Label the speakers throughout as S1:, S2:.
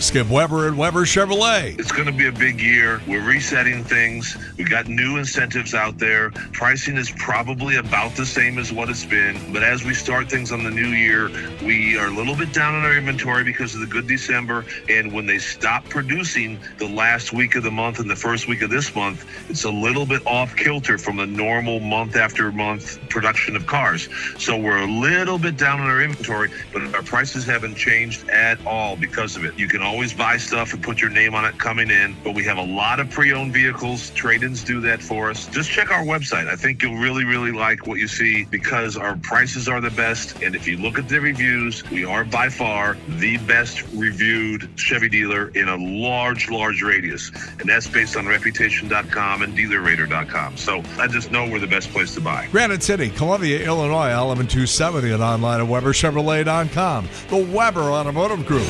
S1: Skip Weber and Weber Chevrolet.
S2: It's going to be a big year. We're resetting things. We got new incentives out there. Pricing is probably about the same as what it's been. But as we start things on the new year, we are a little bit down on our inventory because of the good December. And when they stop producing the last week of the month and the first week of this month, it's a little bit off kilter from the normal month after month production of cars. So we're a little bit down on our inventory, but our prices haven't changed at all because of it. You can always buy stuff and put your name on it coming in, but we have a lot of pre-owned vehicles. Trade-ins do that for us. Just check our website. I think you'll really, really like what you see because our prices are the best. And if you look at the reviews, we are by far the best reviewed Chevy dealer in a large radius. And that's based on reputation.com and dealerrater.com. So I just know we're the best place to buy.
S1: Granite City, Columbia, Illinois, 11270 and online at WeberChevrolet.com. The Weber Automotive Group.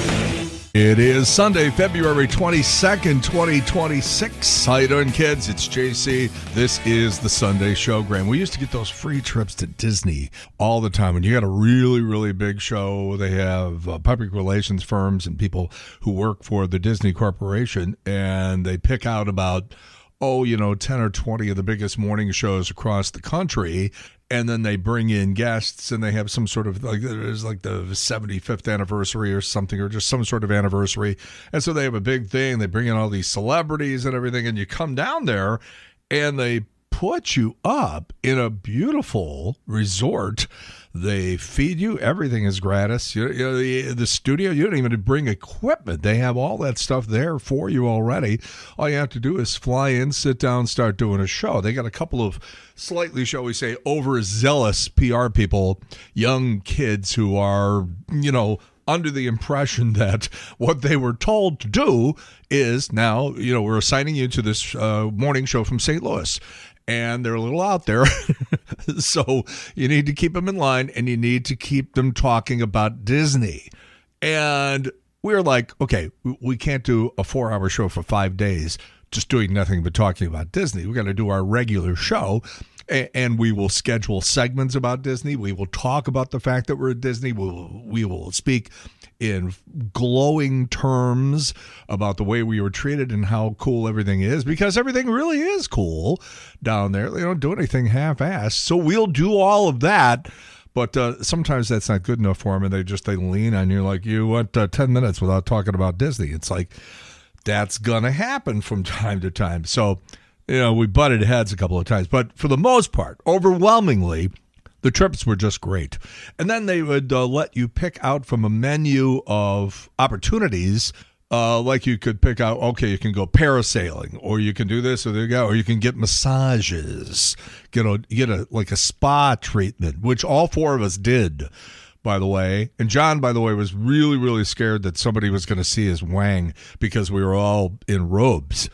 S1: It is Sunday, February 22nd, 2026. How you doing, kids? It's JC. This is the Sunday Showgram. We used to get those free trips to Disney all the time. When you got a really, really big show, they have public relations firms and people who work for the Disney Corporation, and they pick out about 10 or 20 of the biggest morning shows across the country, and then they bring in guests, and they have some sort of, there's the 75th anniversary or something, or just some sort of anniversary, and so they have a big thing. They bring in all these celebrities and everything, and you come down there, and they put you up in a beautiful resort. They feed you. Everything is gratis. The studio, you don't even bring equipment. They have all that stuff there for you already. All you have to do is fly in, sit down, start doing a show. They got a couple of slightly, shall we say, overzealous PR people, young kids who are, under the impression that what they were told to do is now, we're assigning you to this morning show from St. Louis. And they're a little out there. So you need to keep them in line, and you need to keep them talking about Disney. And we're like, okay, we can't do a 4-hour show for 5 days just doing nothing but talking about Disney. We're going to do our regular show, and we will schedule segments about Disney. We will talk about the fact that we're at Disney. We will speak in glowing terms about the way we were treated and how cool everything is, because everything really is cool down there. They don't do anything half-assed. So we'll do all of that, but sometimes that's not good enough for them, and they lean on you like, you went 10 minutes without talking about Disney. It's like, that's going to happen from time to time. So, we butted heads a couple of times, but for the most part, overwhelmingly, the trips were just great. And then they would let you pick out from a menu of opportunities, like you could pick out, okay, you can go parasailing, or you can do this, or you can get massages, get a spa treatment, which all 4 of us did, by the way. And John, by the way, was really, really scared that somebody was going to see his wang because we were all in robes.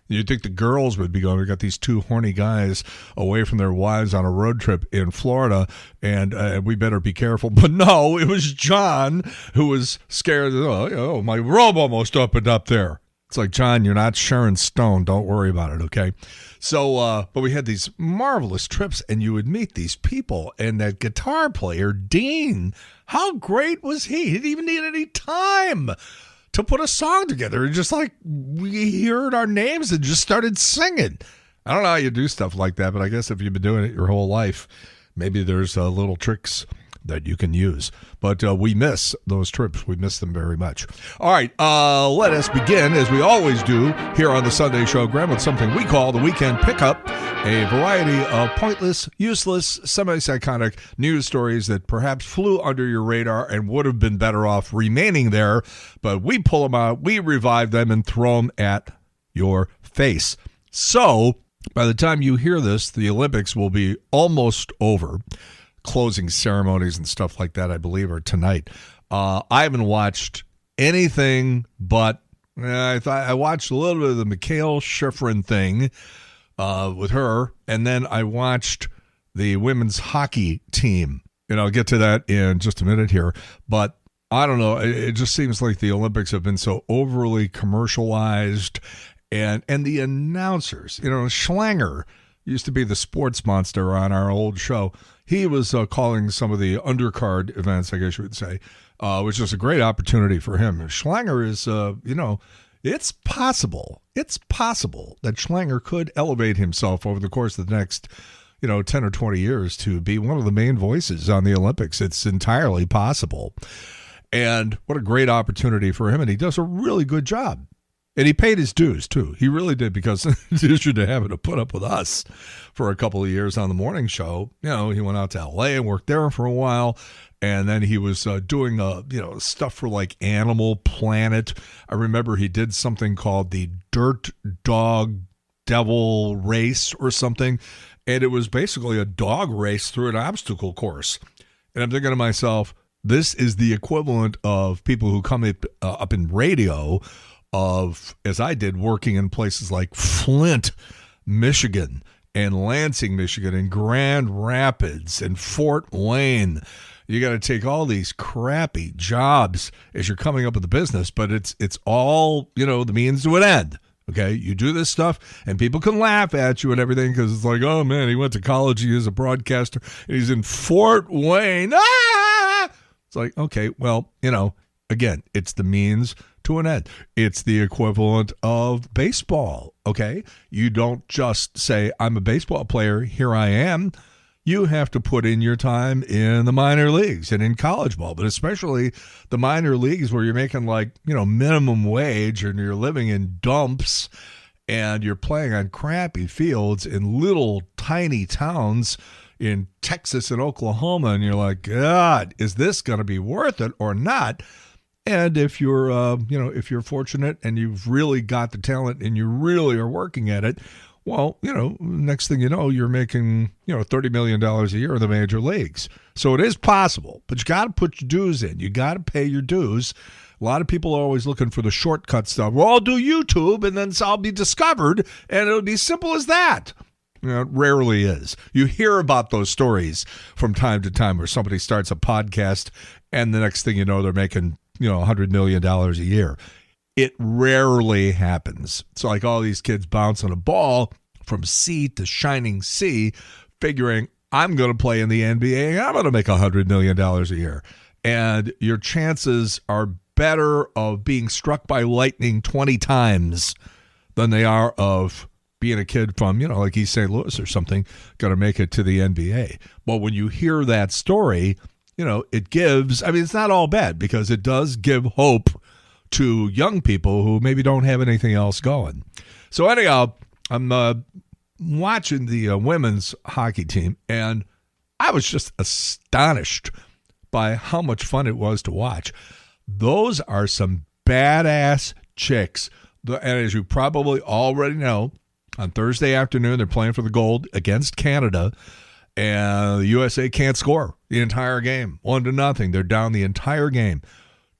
S1: You'd think the girls would be going, we got these 2 horny guys away from their wives on a road trip in Florida, and we better be careful. But no, it was John who was scared. Oh, my robe almost opened up there. It's like, John, you're not Sharon Stone. Don't worry about it, okay? So, but we had these marvelous trips, and you would meet these people, and that guitar player, Dean, how great was he? He didn't even need any time to put a song together. And just we heard our names and just started singing. I don't know how you do stuff like that, but I guess if you've been doing it your whole life, maybe there's little tricks that you can use. But we miss those trips. We miss them very much. All right, let us begin, as we always do here on the Sunday Showgram, with something we call the Weekend Pickup, a variety of pointless, useless, semi-psychotic news stories that perhaps flew under your radar and would have been better off remaining there, but we pull them out, we revive them, and throw them at your face. So, by the time you hear this, the Olympics will be almost over. Closing ceremonies and stuff like that, I believe, are tonight. I haven't watched anything but I watched a little bit of the Mikhail Shifrin thing with her, and then I watched the women's hockey team. And I'll get to that in just a minute here. But I don't know. It just seems like the Olympics have been so overly commercialized, and the announcers, Schlanger used to be the sports monster on our old show. He was calling some of the undercard events, I guess you would say, which is a great opportunity for him. Schlanger is, it's possible. It's possible that Schlanger could elevate himself over the course of the next, 10 or 20 years to be one of the main voices on the Olympics. It's entirely possible. And what a great opportunity for him. And he does a really good job. And he paid his dues, too. He really did, because in addition to having to put up with us for a couple of years on the morning show, he went out to L.A. and worked there for a while. And then he was doing, stuff for like Animal Planet. I remember he did something called the Dirt Dog Devil Race or something. And it was basically a dog race through an obstacle course. And I'm thinking to myself, this is the equivalent of people who come up in radio of, as I did, working in places like Flint, Michigan, and Lansing, Michigan, and Grand Rapids, and Fort Wayne. You got to take all these crappy jobs as you're coming up with the business, but it's all, the means to an end. Okay, you do this stuff, and people can laugh at you and everything because it's like, oh, man, he went to college, he is a broadcaster, and he's in Fort Wayne. Ah! It's like, okay, well, again, it's the means to an end. It's the equivalent of baseball, okay? You don't just say, I'm a baseball player, here I am. You have to put in your time in the minor leagues and in college ball, but especially the minor leagues where you're making minimum wage and you're living in dumps and you're playing on crappy fields in little tiny towns in Texas and Oklahoma, and you're like, God, is this going to be worth it or not? And if you're, if you're fortunate and you've really got the talent and you really are working at it, well, next thing you know, you're making, $30 million a year in the major leagues. So it is possible, but you got to put your dues in. You got to pay your dues. A lot of people are always looking for the shortcut stuff. Well, I'll do YouTube and then I'll be discovered, and it'll be simple as that. It rarely is. You hear about those stories from time to time where somebody starts a podcast and the next thing you know, they're making, $100 million a year. It rarely happens. It's like all these kids bouncing a ball from sea to shining sea, figuring I'm going to play in the NBA and I'm going to make $100 million a year. And your chances are better of being struck by lightning 20 times than they are of being a kid from, like East St. Louis or something, going to make it to the NBA. But when you hear that story, it gives, it's not all bad because it does give hope to young people who maybe don't have anything else going. So anyhow, I'm watching the women's hockey team, and I was just astonished by how much fun it was to watch. Those are some badass chicks. And as you probably already know, on Thursday afternoon, they're playing for the gold against Canada, and the USA can't score the entire game. 1-0. They're down the entire game.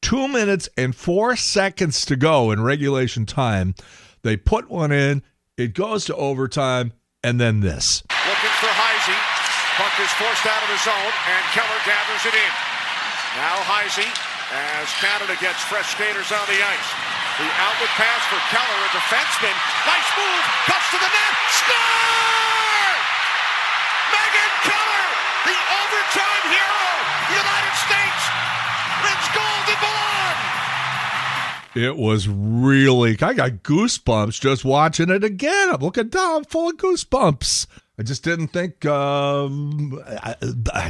S1: 2 minutes and 4 seconds to go in regulation time. They put one in. It goes to overtime, and then this.
S3: Looking for Heisey. Puck is forced out of his zone, and Keller gathers it in. Now Heisey, as Canada gets fresh skaters on the ice. The outlet pass for Keller, a defenseman. Nice move. Cuts to the net. Score! Megan Keller, the overtime hero. United States wins gold and belong.
S1: It was really, I got goosebumps just watching it again. I'm looking down, full of goosebumps. I just didn't think, I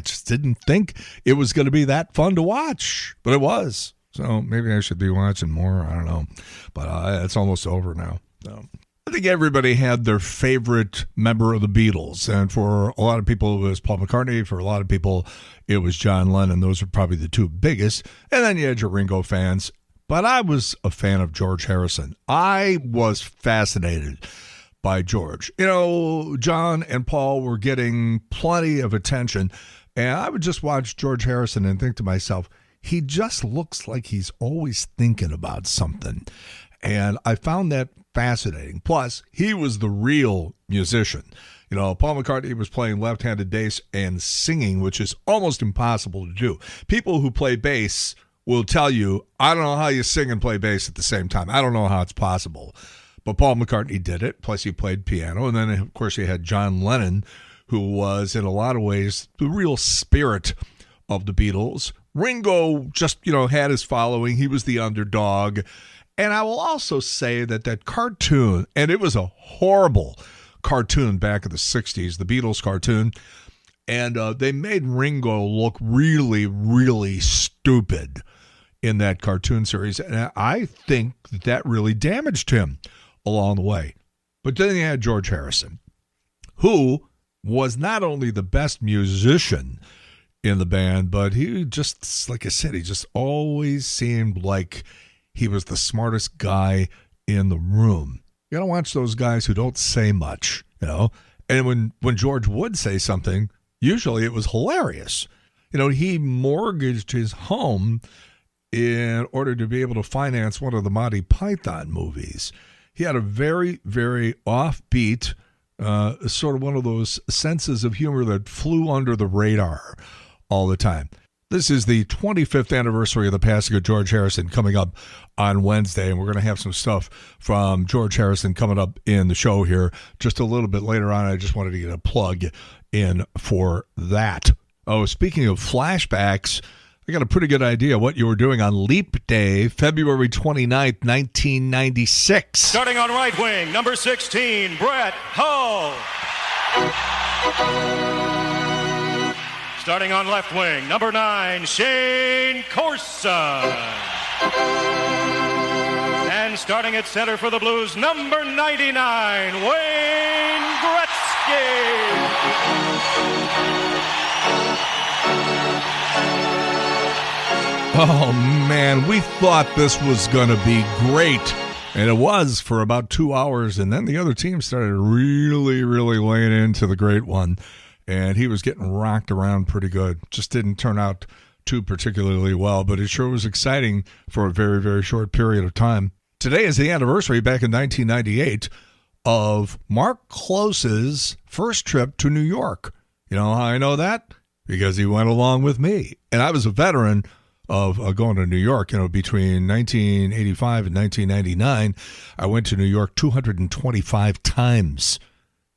S1: just didn't think it was going to be that fun to watch, but it was. So maybe I should be watching more. I don't know. But it's almost over now. So I think everybody had their favorite member of the Beatles. And for a lot of people, it was Paul McCartney. For a lot of people, it was John Lennon. Those are probably the two biggest. And then you had your Ringo fans. But I was a fan of George Harrison. I was fascinated by George. John and Paul were getting plenty of attention. And I would just watch George Harrison and think to myself, he just looks like he's always thinking about something. And I found that fascinating. Plus, he was the real musician. Paul McCartney was playing left-handed bass and singing, which is almost impossible to do. People who play bass will tell you, I don't know how you sing and play bass at the same time. I don't know how it's possible. But Paul McCartney did it. Plus, he played piano. And then, of course, you had John Lennon, who was, in a lot of ways, the real spirit of the Beatles. Ringo just, had his following. He was the underdog. And I will also say that cartoon, and it was a horrible cartoon back in the 60s, the Beatles cartoon, and they made Ringo look really, really stupid in that cartoon series. And I think that really damaged him along the way. But then you had George Harrison, who was not only the best musician in the band, but he just, like I said, he just always seemed like he was the smartest guy in the room. You got to watch those guys who don't say much, And when George would say something, usually it was hilarious. He mortgaged his home in order to be able to finance one of the Monty Python movies. He had a very, very offbeat, sort of one of those senses of humor that flew under the radar all the time. This is the 25th anniversary of the passing of George Harrison coming up on Wednesday, and we're going to have some stuff from George Harrison coming up in the show here just a little bit later on. I just wanted to get a plug in for that. Oh, speaking of flashbacks, I got a pretty good idea what you were doing on Leap Day, February 29th, 1996.
S4: Starting on right wing, number 16, Brett Hull. Starting on left wing, number 9, Shane Corson. And starting at center for the Blues, number 99, Wayne Gretzky.
S1: Oh, man, we thought this was going to be great. And it was for about 2 hours. And then the other team started really, really laying into the great one. And he was getting rocked around pretty good. Just didn't turn out too particularly well, but it sure was exciting for a very, very short period of time. Today is the anniversary, back in 1998, of Mark Close's first trip to New York. You know how I know that? Because he went along with me. And I was a veteran of going to New York. Between 1985 and 1999, I went to New York 225 times.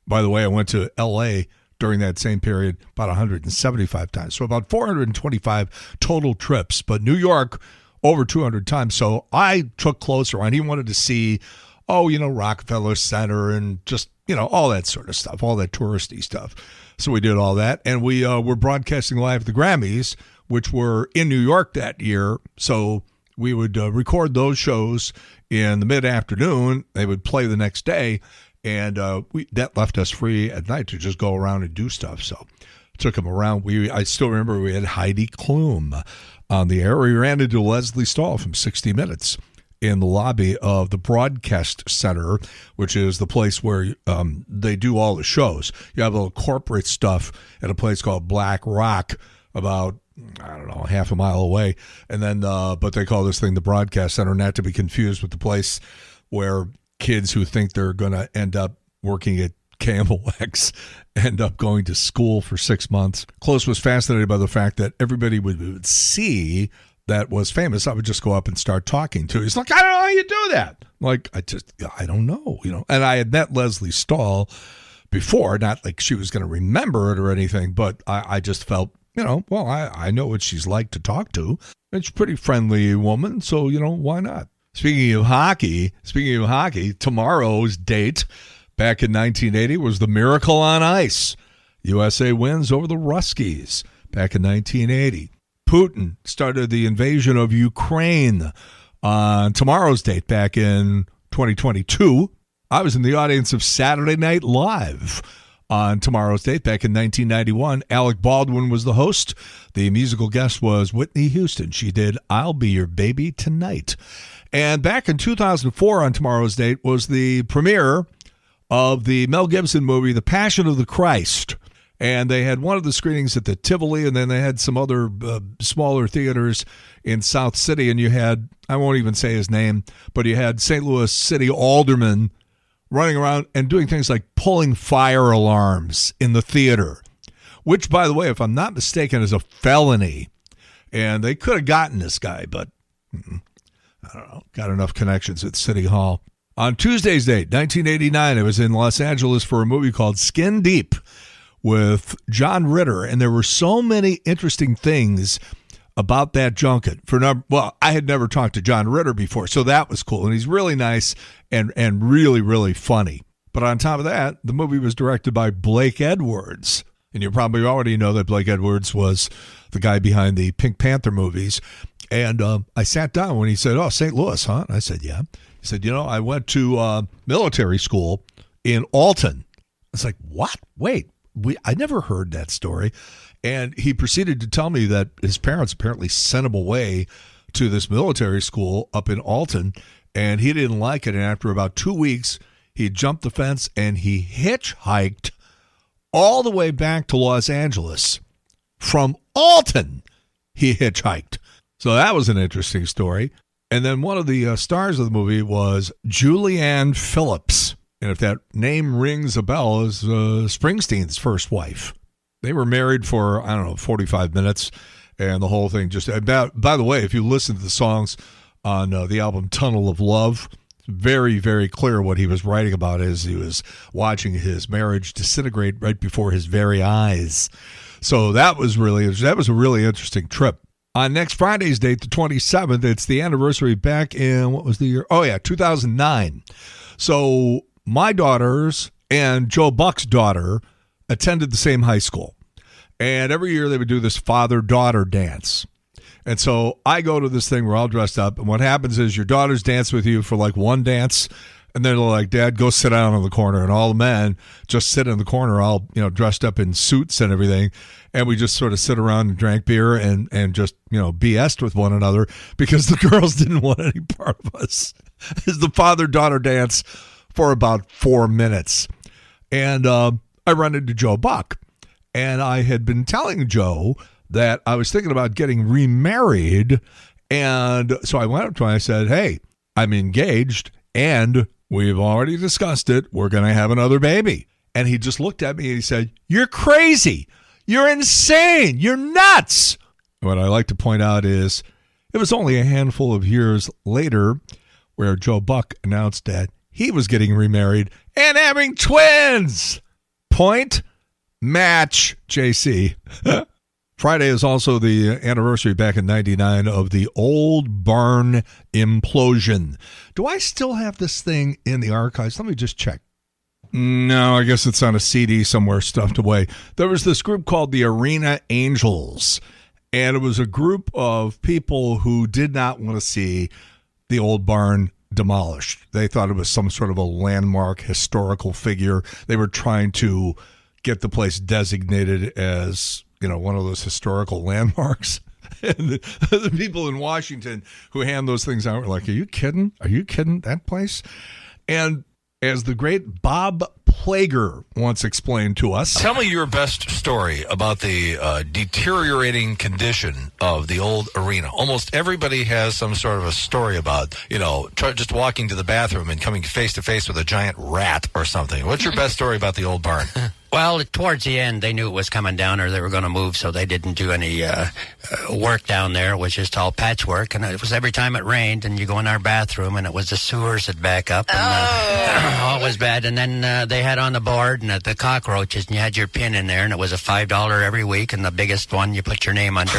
S1: By the way, I went to L.A. during that same period about 175 times. So about 425 total trips. But New York, over 200 times. So I took Close around. He wanted to see, Rockefeller Center and just, all that sort of stuff, all that touristy stuff. So we did all that. And we were broadcasting live at the Grammys, which were in New York that year. So we would record those shows in the mid-afternoon. They would play the next day. And that left us free at night to just go around and do stuff. So took him around. I still remember we had Heidi Klum on the air. We ran into Leslie Stahl from 60 Minutes in the lobby of the Broadcast Center, which is the place where they do all the shows. You have a little corporate stuff at a place called Black Rock about, half a mile away. And then, but they call this thing the Broadcast Center, not to be confused with the place where kids who think they're going to end up working at KMOX end up going to school for 6 months. Close was fascinated by the fact that everybody would see that was famous. I would just go up and start talking to. He's like, I don't know how you do that. I don't know, And I had met Leslie Stahl before, not like she was going to remember it or anything, but I just felt, I know what she's like to talk to. It's a pretty friendly woman, so, why not? Speaking of hockey, tomorrow's date back in 1980 was the Miracle on Ice. USA wins over the Ruskies back in 1980. Putin started the invasion of Ukraine on tomorrow's date back in 2022. I was in the audience of Saturday Night Live on tomorrow's date back in 1991. Alec Baldwin was the host. The musical guest was Whitney Houston. She did I'll Be Your Baby Tonight. And back in 2004 on tomorrow's date was the premiere of the Mel Gibson movie, The Passion of the Christ. And they had one of the screenings at the Tivoli, and then they had some other smaller theaters in South City. And you had, I won't even say his name, but you had St. Louis City aldermen running around and doing things like pulling fire alarms in the theater, which, by the way, if I'm not mistaken, is a felony. And they could have gotten this guy, but I don't know, got enough connections at City Hall. On Tuesday's date, 1989, I was in Los Angeles for a movie called Skin Deep with John Ritter, and there were so many interesting things about that junket. I had never talked to John Ritter before, so that was cool. And he's really nice and really, really funny. But on top of that, the movie was directed by Blake Edwards. And you probably already know that Blake Edwards was the guy behind the Pink Panther movies. And I sat down when he said, "Oh, St. Louis, huh?" And I said, "Yeah." He said, "I went to military school in Alton." I was like, "What? Wait, I never heard that story." And he proceeded to tell me that his parents apparently sent him away to this military school up in Alton, and he didn't like it. And after about 2 weeks, he jumped the fence and he hitchhiked all the way back to Los Angeles. From Alton, he hitchhiked. So that was an interesting story. And then one of the stars of the movie was Julianne Phillips. And if that name rings a bell, is Springsteen's first wife. They were married for, 45 minutes. And the whole thing just, by the way, if you listen to the songs on the album Tunnel of Love, very, very clear what he was writing about as he was watching his marriage disintegrate right before his very eyes. So that was a really interesting trip. On next Friday's date, the 27th, it's the anniversary back in, what was the year? 2009. So my daughters and Joe Buck's daughter attended the same high school. And every year they would do this father-daughter dance. And so I go to this thing, we're all dressed up, and what happens is your daughters dance with you for like one dance, and then they're like, "Dad, go sit down in the corner." And all the men just sit in the corner, all dressed up in suits and everything. And we just sort of sit around and drank beer and just, BS'd with one another because the girls didn't want any part of us. It's the father-daughter dance for about 4 minutes. And I run into Joe Buck. And I had been telling Joe that I was thinking about getting remarried. And so I went up to him and I said, "Hey, I'm engaged and we've already discussed it. We're going to have another baby." And he just looked at me and he said, "You're crazy. You're insane. You're nuts." What I like to point out is it was only a handful of years later where Joe Buck announced that he was getting remarried and having twins. Point, match, JC. Friday is also the anniversary back in 99 of the Old Barn implosion. Do I still have this thing in the archives? Let me just check. No, I guess it's on a CD somewhere stuffed away. There was this group called the Arena Angels, and it was a group of people who did not want to see the Old Barn demolished. They thought it was some sort of a landmark historical figure. They were trying to get the place designated as, one of those historical landmarks. And the people in Washington who hand those things out were like, "Are you kidding? Are you kidding? That place?" And as the great Bob Plager once explained to us.
S5: Tell me your best story about the deteriorating condition of the old arena. Almost everybody has some sort of a story about, just walking to the bathroom and coming face to face with a giant rat or something. What's your best story about the old barn?
S6: Well, towards the end, they knew it was coming down or they were going to move, so they didn't do any work down there. It was just all patchwork, and it was every time it rained, and you go in our bathroom, and it was the sewers that back up, and all was bad. And then they had on the board and the cockroaches, and you had your pin in there, and it was a $5 every week, and the biggest one you put your name under.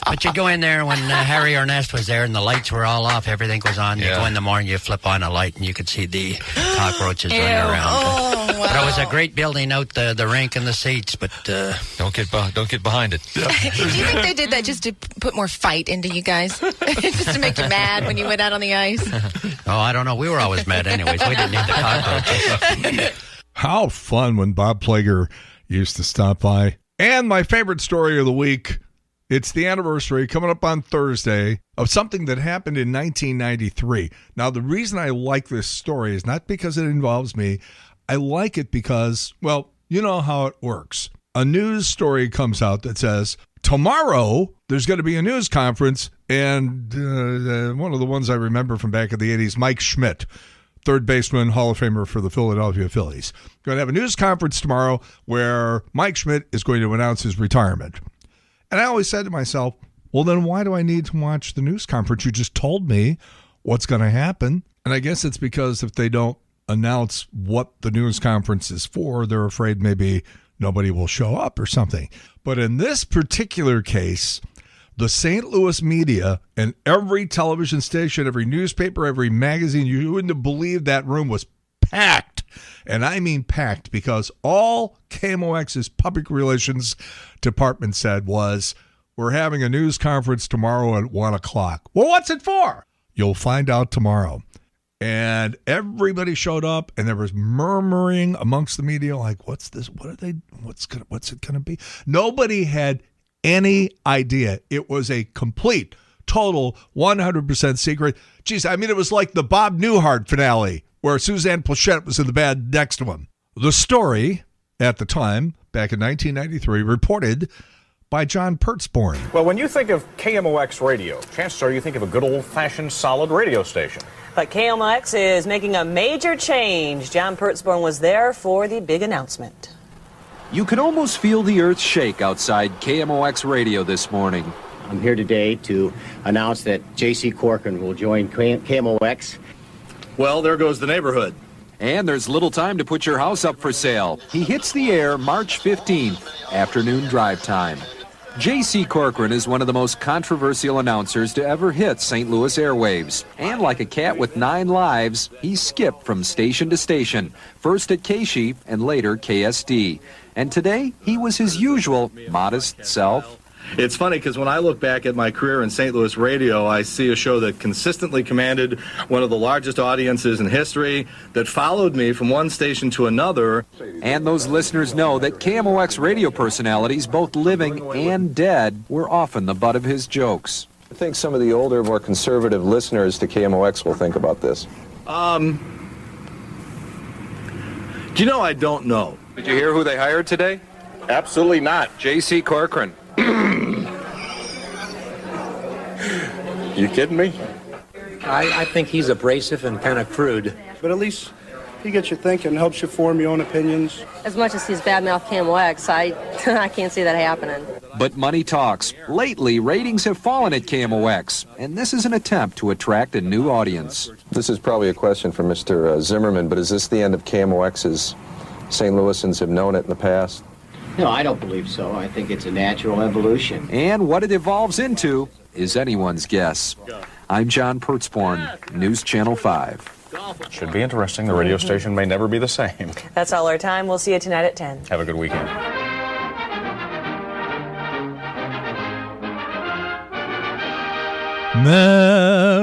S6: But you go in there when Harry Ernest was there, and the lights were all off, everything was on. You go in the morning, you flip on a light, and you could see the cockroaches running around.
S7: Oh, wow.
S6: But it was a great building out the rink and the seats, but
S5: don't get behind it.
S7: Do you think they did that just to put more fight into you guys? Just to make you mad when you went out on the ice?
S6: Oh, I don't know. We were always mad anyways. We didn't need the cockroaches.
S1: How fun when Bob Plager used to stop by. And my favorite story of the week, it's the anniversary coming up on Thursday of something that happened in 1993. Now, the reason I like this story is not because it involves me. I like it because, well, you know how it works. A news story comes out that says, tomorrow there's going to be a news conference, and one of the ones I remember from back in the 80s, Mike Schmidt, third baseman, Hall of Famer for the Philadelphia Phillies. Going to have a news conference tomorrow where Mike Schmidt is going to announce his retirement. And I always said to myself, well, then why do I need to watch the news conference? You just told me what's going to happen. And I guess it's because if they don't announce what the news conference is for, they're afraid maybe nobody will show up or something. But in this particular case, the St. Louis media and every television station, every newspaper, every magazine, you wouldn't have believed that room was packed. And I mean packed, because all KMOX's public relations department said was, we're having a news conference tomorrow at 1 o'clock. Well, what's it for? You'll find out tomorrow. And everybody showed up, and there was murmuring amongst the media, like, what's this? What's it going to be? Nobody had any idea. It was a complete, total, 100% secret. Geez, I mean, it was like the Bob Newhart finale, where Suzanne Plachette was in the bed next to him. The story, at the time, back in 1993, reported by John Pertzborn.
S8: Well, when you think of KMOX radio, chances are you think of a good old-fashioned solid radio station.
S9: But KMOX is making a major change. John Pertzborn was there for the big announcement.
S10: You can almost feel the earth shake outside KMOX radio this morning.
S11: I'm here today to announce that J.C. Corcoran will join KMOX.
S12: Well, there goes the neighborhood.
S10: And there's little time to put your house up for sale. He hits the air March 15th, afternoon drive time. J.C. Corcoran is one of the most controversial announcers to ever hit St. Louis airwaves. And like a cat with 9 lives, he skipped from station to station, first at KSHE and later KSD. And today, he was his usual modest self.
S12: It's funny because when I look back at my career in St. Louis radio, I see a show that consistently commanded one of the largest audiences in history, that followed me from one station to another.
S10: And those listeners know that KMOX radio personalities, both living and dead, were often the butt of his jokes.
S13: I think some of the older, more conservative listeners to KMOX will think about this.
S12: Do you know, I don't know.
S10: Did you hear who they hired today?
S12: Absolutely not.
S10: J.C. Corcoran.
S12: You kidding me?
S14: I think he's abrasive and kind of crude.
S15: But at least he gets you thinking, helps you form your own opinions.
S16: As much as he's badmouth KMOX, I can't see that happening.
S10: But money talks. Lately, ratings have fallen at KMOX, and this is an attempt to attract a new audience.
S13: This is probably a question for Mr. Zimmerman, but is this the end of KMOX as St. Louisans have known it in the past?
S11: No, I don't believe so. I think it's a natural evolution.
S10: And what it evolves into is anyone's guess. I'm John Pertzborn, News Channel 5.
S8: Should be interesting. The radio station may never be the same.
S9: That's all our time. We'll see you tonight at 10.
S8: Have a good weekend.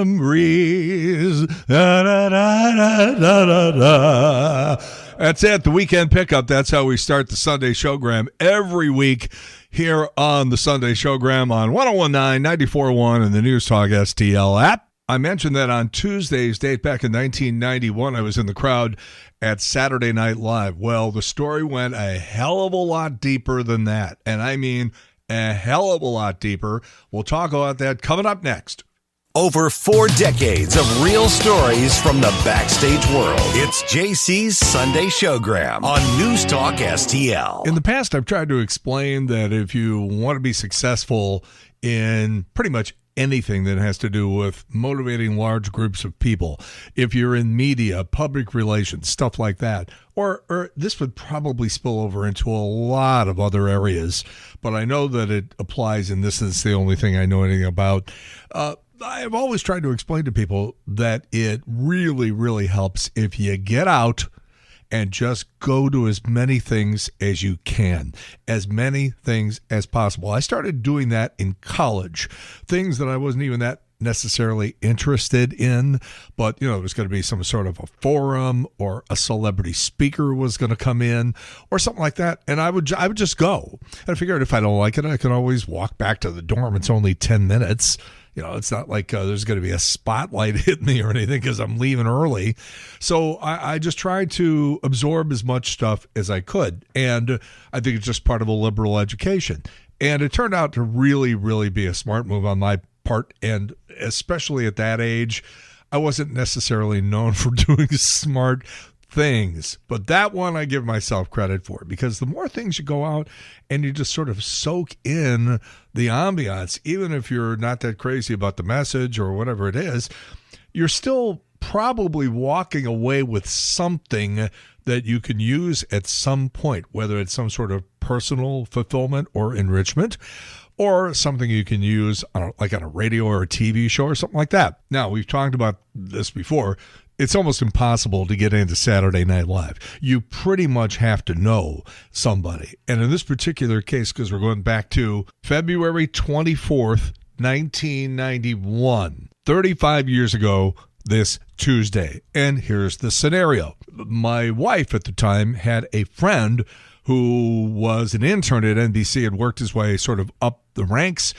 S1: Memories. Da, da, da, da, da, da. That's it, the weekend pickup. That's how we start the Sunday Showgram every week here on the Sunday Showgram on 101.9, 94.1, and the NewsTalkSTL app. I mentioned that on Tuesday's date back in 1991, I was in the crowd at Saturday Night Live. Well, the story went a hell of a lot deeper than that, and I mean a hell of a lot deeper. We'll talk about that coming up next.
S17: Over 4 decades of real stories from the backstage world. It's JC's Sunday Showgram on NewsTalkSTL.
S1: In the past, I've tried to explain that if you want to be successful in pretty much anything that has to do with motivating large groups of people, if you're in media, public relations, stuff like that, or this would probably spill over into a lot of other areas, but I know that it applies in this, and it's the only thing I know anything about. I've always tried to explain to people that it really, really helps if you get out and just go to as many things as you can, as many things as possible. I started doing that in college, things that I wasn't even that necessarily interested in, but there's going to be some sort of a forum, or a celebrity speaker was going to come in, or something like that, and I would just go. And I figured if I don't like it, I can always walk back to the dorm. It's only 10 minutes. It's not like there's going to be a spotlight hitting me or anything because I'm leaving early. So I just tried to absorb as much stuff as I could. And I think it's just part of a liberal education. And it turned out to really, really be a smart move on my part. And especially at that age, I wasn't necessarily known for doing smart things, but that one I give myself credit for, because the more things you go out and you just sort of soak in the ambiance, even if you're not that crazy about the message or whatever it is, you're still probably walking away with something that you can use at some point, whether it's some sort of personal fulfillment or enrichment, or something you can use like on a radio or a TV show or something like that. Now, we've talked about this before. It's almost impossible to get into Saturday Night Live. You pretty much have to know somebody. And in this particular case, because we're going back to February 24th, 1991, 35 years ago this Tuesday. And here's the scenario. My wife at the time had a friend who was an intern at NBC, had worked his way sort of up the ranks,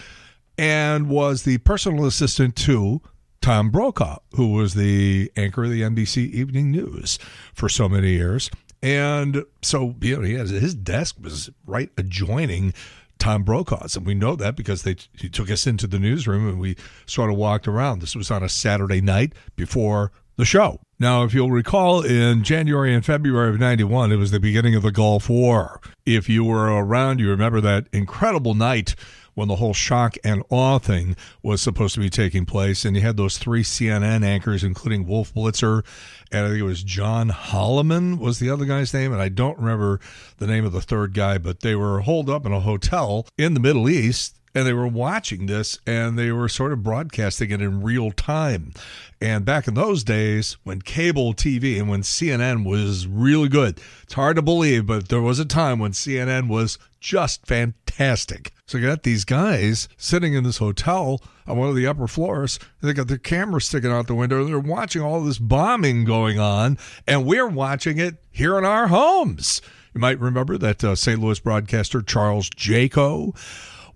S1: and was the personal assistant to Tom Brokaw, who was the anchor of the NBC Evening News for so many years. And so, his desk was right adjoining Tom Brokaw's. And we know that because he took us into the newsroom and we sort of walked around. This was on a Saturday night before the show. Now, if you'll recall, in January and February of 91, it was the beginning of the Gulf War. If you were around, you remember that incredible night when the whole shock and awe thing was supposed to be taking place. And you had those 3 CNN anchors, including Wolf Blitzer, and I think it was John Holloman was the other guy's name, and I don't remember the name of the third guy, but they were holed up in a hotel in the Middle East, and they were watching this, and they were sort of broadcasting it in real time. And back in those days, when cable TV and when CNN was really good, it's hard to believe, but there was a time when CNN was just fantastic. So you got these guys sitting in this hotel on one of the upper floors. They got their camera sticking out the window. They're watching all this bombing going on, and we're watching it here in our homes. You might remember that St. Louis broadcaster Charles Jaco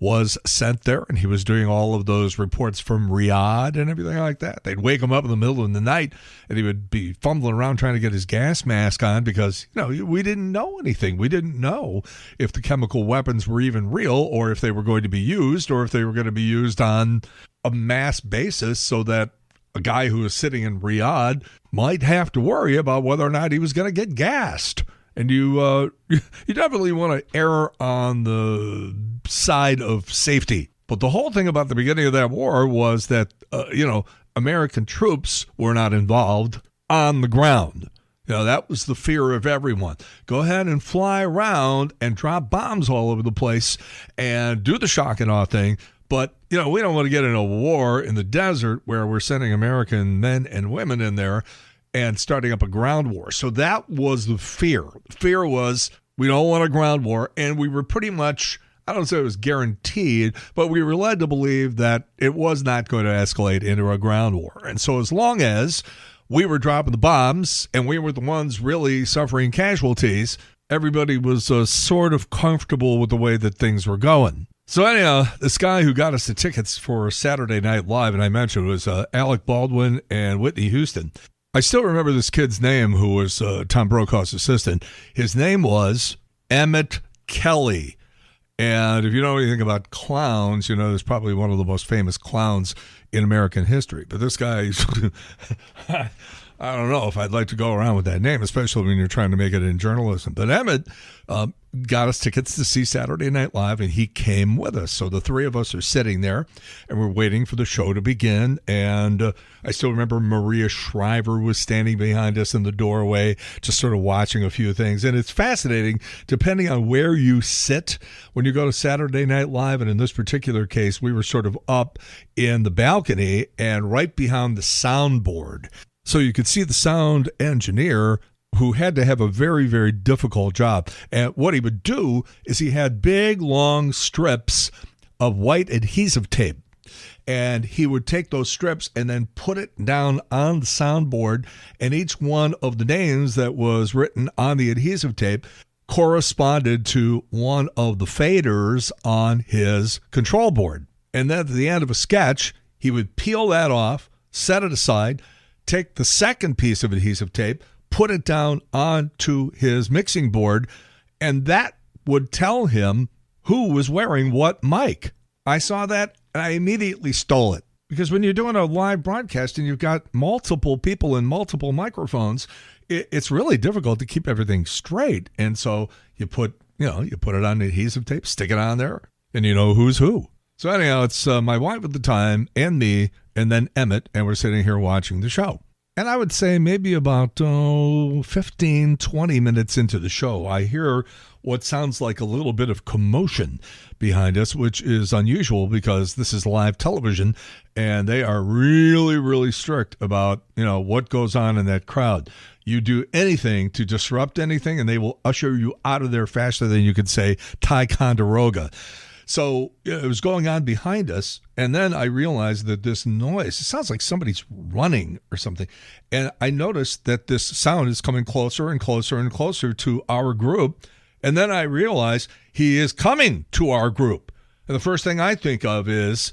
S1: was sent there, and he was doing all of those reports from Riyadh and everything like that. They'd wake him up in the middle of the night, and he would be fumbling around trying to get his gas mask on because, we didn't know anything. We didn't know if the chemical weapons were even real or if they were going to be used or if they were going to be used on a mass basis so that a guy who was sitting in Riyadh might have to worry about whether or not he was going to get gassed. And you definitely want to err on the side of safety. But the whole thing about the beginning of that war was that, American troops were not involved on the ground. That was the fear of everyone. Go ahead and fly around and drop bombs all over the place and do the shock and awe thing. But, we don't want to get in a war in the desert where we're sending American men and women in there and starting up a ground war. So that was the fear. The fear was we don't want a ground war, and we were pretty much, I don't say it was guaranteed, but we were led to believe that it was not going to escalate into a ground war. And so as long as we were dropping the bombs and we were the ones really suffering casualties, everybody was sort of comfortable with the way that things were going. So anyhow, this guy who got us the tickets for Saturday Night Live, and I mentioned, was Alec Baldwin and Whitney Houston. I still remember this kid's name, who was Tom Brokaw's assistant. His name was Emmett Kelly. And if you know anything about clowns, there's probably one of the most famous clowns in American history. But this guy, I don't know if I'd like to go around with that name, especially when you're trying to make it in journalism. But Emmett got us tickets to see Saturday Night Live, and he came with us. So the three of us are sitting there, and we're waiting for the show to begin. And I still remember Maria Shriver was standing behind us in the doorway, just sort of watching a few things. And it's fascinating, depending on where you sit when you go to Saturday Night Live. And in this particular case, we were sort of up in the balcony and right behind the soundboard. So you could see the sound engineer, who had to have a very, very difficult job. And what he would do is he had big, long strips of white adhesive tape. And he would take those strips and then put it down on the soundboard, and each one of the names that was written on the adhesive tape corresponded to one of the faders on his control board. And then at the end of a sketch, he would peel that off, set it aside, take the second piece of adhesive tape, put it down onto his mixing board, and that would tell him who was wearing what mic. I saw that, and I immediately stole it. Because when you're doing a live broadcast and you've got multiple people and multiple microphones, it's really difficult to keep everything straight. And so you put it on the adhesive tape, stick it on there, and you know who's who. So anyhow, it's my wife at the time and me, and then Emmett, and we're sitting here watching the show. And I would say maybe about 15, 20 minutes into the show, I hear what sounds like a little bit of commotion behind us, which is unusual because this is live television, and they are really, really strict about, what goes on in that crowd. You do anything to disrupt anything, and they will usher you out of there faster than you could say Ticonderoga. So it was going on behind us, and then I realized that this noise, it sounds like somebody's running or something. And I noticed that this sound is coming closer and closer and closer to our group. And then I realized he is coming to our group. And the first thing I think of is,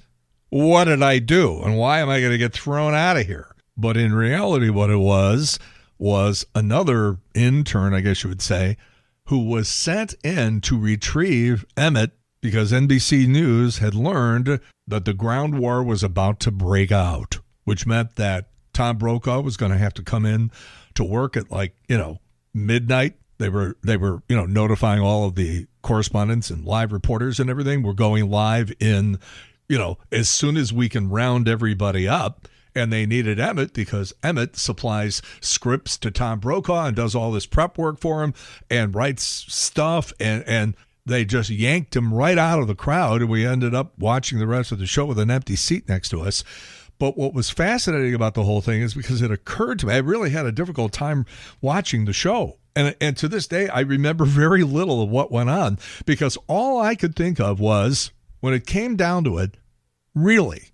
S1: what did I do? And why am I going to get thrown out of here? But in reality, what it was another intern, I guess you would say, who was sent in to retrieve Emmett because NBC News had learned that the ground war was about to break out, which meant that Tom Brokaw was going to have to come in to work at midnight. They were notifying all of the correspondents and live reporters and everything. We're going live in, as soon as we can round everybody up. And they needed Emmett because Emmett supplies scripts to Tom Brokaw and does all this prep work for him and writes stuff. And they just yanked him right out of the crowd. And we ended up watching the rest of the show with an empty seat next to us. But what was fascinating about the whole thing is because it occurred to me, I really had a difficult time watching the show. And to this day, I remember very little of what went on because all I could think of was, when it came down to it, really,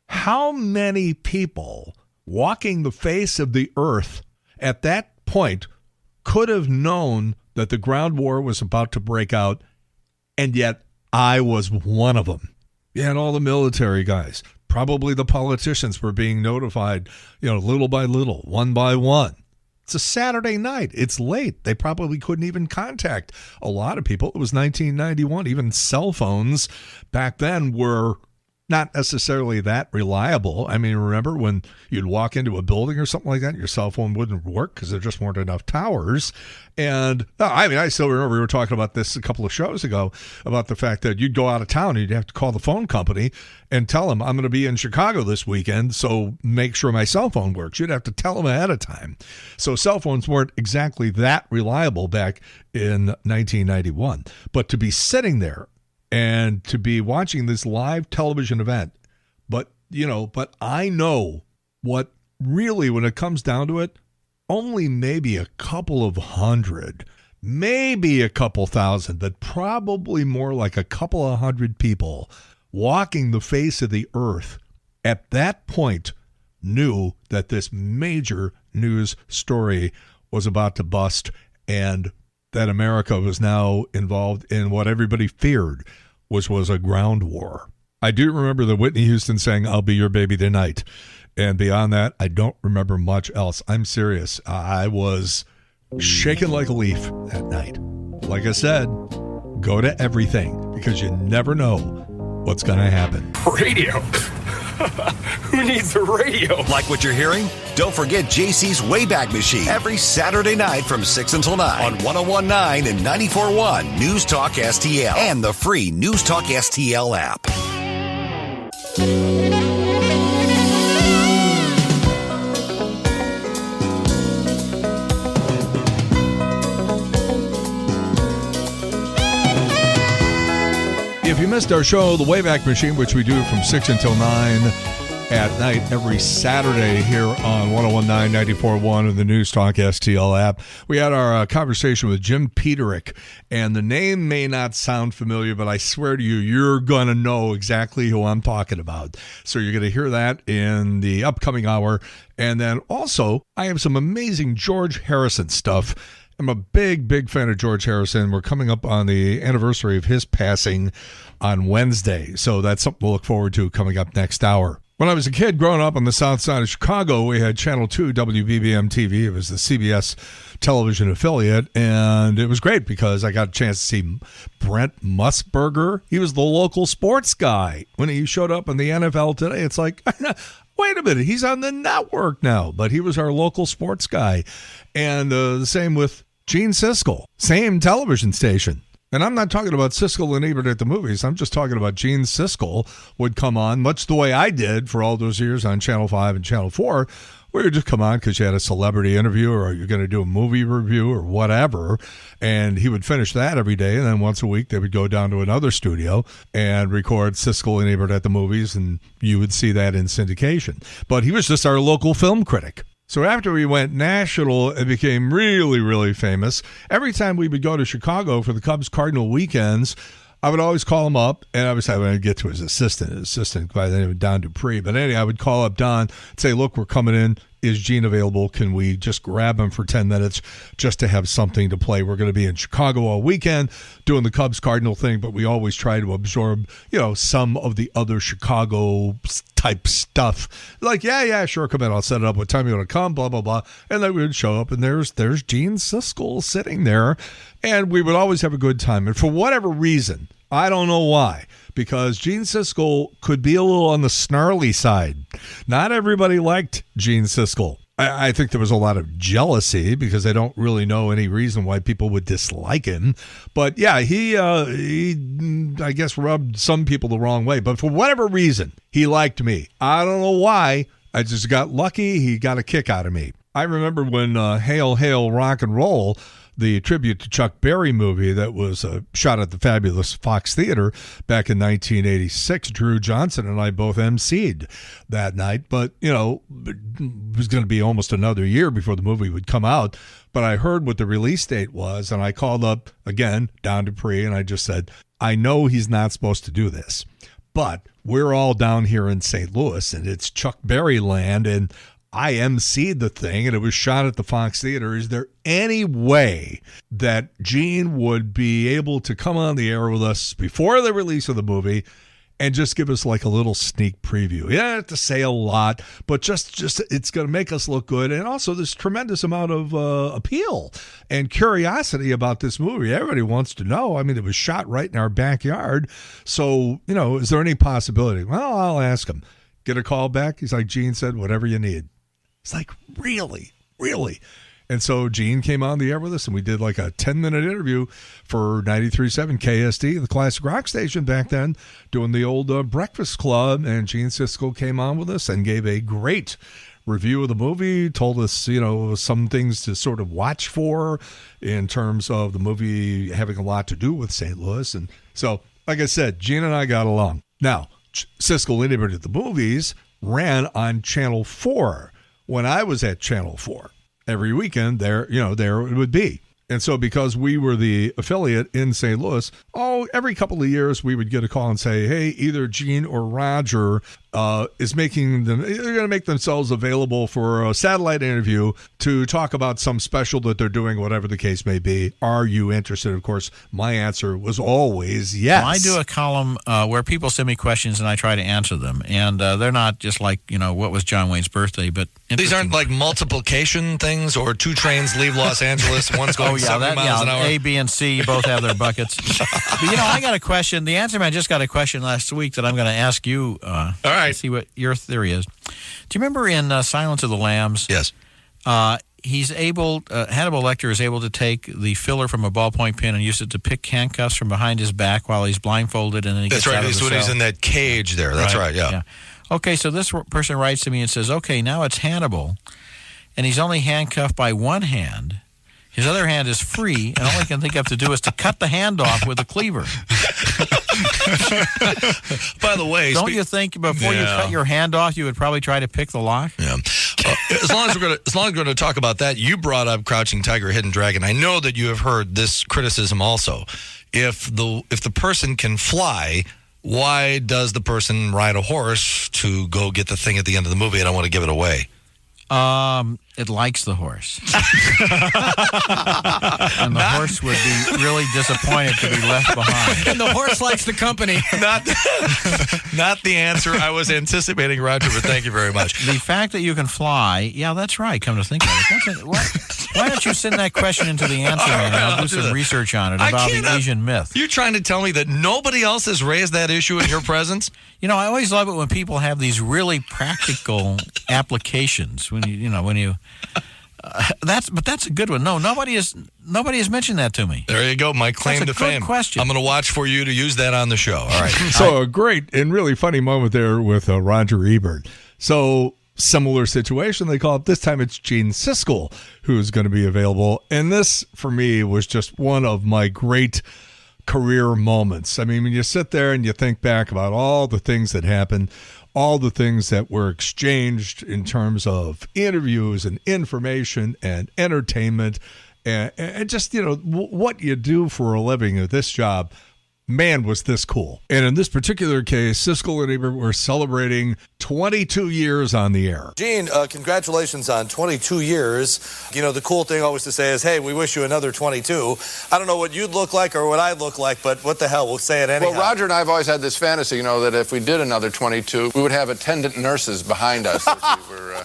S1: how many people walking the face of the earth at that point could have known that the ground war was about to break out, and yet I was one of them. Yeah, and all the military guys, probably the politicians were being notified, little by little, one by one. It's a Saturday night. It's late. They probably couldn't even contact a lot of people. It was 1991. Even cell phones back then were not necessarily that reliable. I mean, remember when you'd walk into a building or something like that, your cell phone wouldn't work because there just weren't enough towers. And I still remember we were talking about this a couple of shows ago about the fact that you'd go out of town and you'd have to call the phone company and tell them, I'm going to be in Chicago this weekend, so make sure my cell phone works. You'd have to tell them ahead of time. So cell phones weren't exactly that reliable back in 1991. But to be sitting there and to be watching this live television event, but I know what really, when it comes down to it, only maybe a couple of hundred, maybe a couple thousand, but probably more like a couple of hundred people walking the face of the earth at that point knew that this major news story was about to bust and that America was now involved in what everybody feared, which was a ground war. I do remember the Whitney Houston saying, "I'll be your baby tonight." And beyond that, I don't remember much else. I'm serious. I was shaking like a leaf that night. Like I said, go to everything because you never know what's going to happen.
S17: Radio? Who needs a radio? Like what you're hearing? Don't forget JC's Wayback Machine every Saturday night from 6 until 9 on 101.9 and 94.1 News Talk STL and the free News Talk STL app.
S1: If you missed our show, The Wayback Machine, which we do from 6 until 9 at night every Saturday here on 101.9, 94.1 and the News Talk STL app, we had our conversation with Jim Peterick, and the name may not sound familiar, but I swear to you, you're going to know exactly who I'm talking about. So you're going to hear that in the upcoming hour. And then also, I have some amazing George Harrison stuff. I'm a big, big fan of George Harrison. We're coming up on the anniversary of his passing on Wednesday. So that's something we'll look forward to coming up next hour. When I was a kid growing up on the south side of Chicago, we had Channel 2 WBBM TV. It was the CBS television affiliate, and it was great because I got a chance to see Brent Musburger. He was the local sports guy. When he showed up in the NFL today, it's like, wait a minute, he's on the network now. But he was our local sports guy. And the same with Gene Siskel, same television station. And I'm not talking about Siskel and Ebert at the movies. I'm just talking about Gene Siskel would come on, much the way I did for all those years on Channel 5 and Channel 4, where you just come on because you had a celebrity interview or you're going to do a movie review or whatever. And he would finish that every day. And then once a week, they would go down to another studio and record Siskel and Ebert at the movies. And you would see that in syndication. But he was just our local film critic. So after we went national, it became really, really famous. Every time we would go to Chicago for the Cubs-Cardinal weekends, I would always call him up, and I would get to his assistant by the name of Don Dupree. But anyway, I would call up Don and say, look, we're coming in. Is Gene available? Can we just grab him for 10 minutes just to have something to play? We're going to be in Chicago all weekend doing the Cubs-Cardinal thing, but we always try to absorb, some of the other Chicago-type stuff. Like, yeah, sure, come in. I'll set it up. What time you want to come? Blah, blah, blah. And then we would show up, and there's Gene Siskel sitting there, and we would always have a good time. And for whatever reason, I don't know why, because Gene Siskel could be a little on the snarly side. Not everybody liked Gene Siskel. I think there was a lot of jealousy because I don't really know any reason why people would dislike him. But yeah, he I guess rubbed some people the wrong way. But for whatever reason, he liked me. I don't know why. I just got lucky. He got a kick out of me. I remember when Hail, Hail, Rock and Roll, the tribute to Chuck Berry movie that was shot at the fabulous Fox Theater back in 1986. Drew Johnson and I both emceed that night. But, it was going to be almost another year before the movie would come out. But I heard what the release date was, and I called up, again, Don Dupree, and I just said, I know he's not supposed to do this, but we're all down here in St. Louis, and it's Chuck Berry land, and I emceed the thing, and it was shot at the Fox Theater. Is there any way that Gene would be able to come on the air with us before the release of the movie and just give us like a little sneak preview? You don't have to say a lot, but just it's going to make us look good. And also this tremendous amount of appeal and curiosity about this movie. Everybody wants to know. I mean, it was shot right in our backyard. So, is there any possibility? Well, I'll ask him. Get a call back. He's like, Gene said, whatever you need. It's like, really? Really? And so Gene came on the air with us, and we did like a 10-minute interview for 93.7 KSD, the classic rock station back then, doing the old Breakfast Club. And Gene Siskel came on with us and gave a great review of the movie, told us, some things to sort of watch for in terms of the movie having a lot to do with St. Louis. And so, like I said, Gene and I got along. Now, Siskel and Ebert at the movies ran on Channel 4. When I was at Channel 4, every weekend there it would be. And so because we were the affiliate in St. Louis, every couple of years we would get a call and say, hey, either Gene or Roger is they're going to make themselves available for a satellite interview to talk about some special that they're doing, whatever the case may be. Are you interested? Of course, my answer was always yes.
S18: Well, I do a column where people send me questions and I try to answer them. And they're not just like, what was John Wayne's birthday, but
S5: these aren't like multiplication things or two trains leave Los Angeles, one's going 70 miles an hour.
S18: A, B, and C both have their buckets. But, I got a question. The answer man just got a question last week that I'm going to ask you.
S5: All right.
S18: See what your theory is. Do you remember in Silence of the Lambs?
S5: Yes.
S18: Hannibal Lecter is able to take the filler from a ballpoint pen and use it to pick handcuffs from behind his back while he's blindfolded, and then he gets out of the cell.
S5: That's right. He's in that cage there. That's right. Yeah.
S18: Okay, so this person writes to me and says, okay, now it's Hannibal, and he's only handcuffed by one hand. His other hand is free, and all he can think of to do is to cut the hand off with a cleaver.
S5: By the way,
S18: don't you think before you cut your hand off, you would probably try to pick the lock?
S5: Yeah. As long as we're going to talk about that, you brought up Crouching Tiger, Hidden Dragon. I know that you have heard this criticism also. If the person can fly, why does the person ride a horse to go get the thing at the end of the movie? I don't want to give it away.
S18: It likes the horse. And the horse would be really disappointed to be left behind.
S19: And the horse likes the company.
S5: Not the answer I was anticipating, Roger, but thank you very much.
S18: The fact that you can fly, yeah, that's right, come to think of it. Why don't you send that question into the answer man, and I'll do some research on it about the Asian myth.
S5: You're trying to tell me that nobody else has raised that issue in your presence?
S18: I always love it when people have these really practical applications. When you That's a good one. No, nobody has mentioned that to me.
S5: There you go, my claim to fame.
S18: Question.
S5: I'm going to watch for you to use that on the show. All right.
S1: So a great and really funny moment there with Roger Ebert. So similar situation. They call it this time. It's Gene Siskel who's going to be available, and this for me was just one of my great career moments. I mean, when you sit there and you think back about all the things that happened, all the things that were exchanged in terms of interviews and information and entertainment and just, what you do for a living at this job, man, was this cool. And in this particular case, Siskel and Ebert were celebrating 22 years on the air.
S19: Gene, congratulations on 22 years. The cool thing always to say is, hey, we wish you another 22. I don't know what you'd look like or what I'd look like, but what the hell, we'll say it anyhow.
S20: Well, Roger and I have always had this fantasy, that if we did another 22, we would have attendant nurses behind us as we were,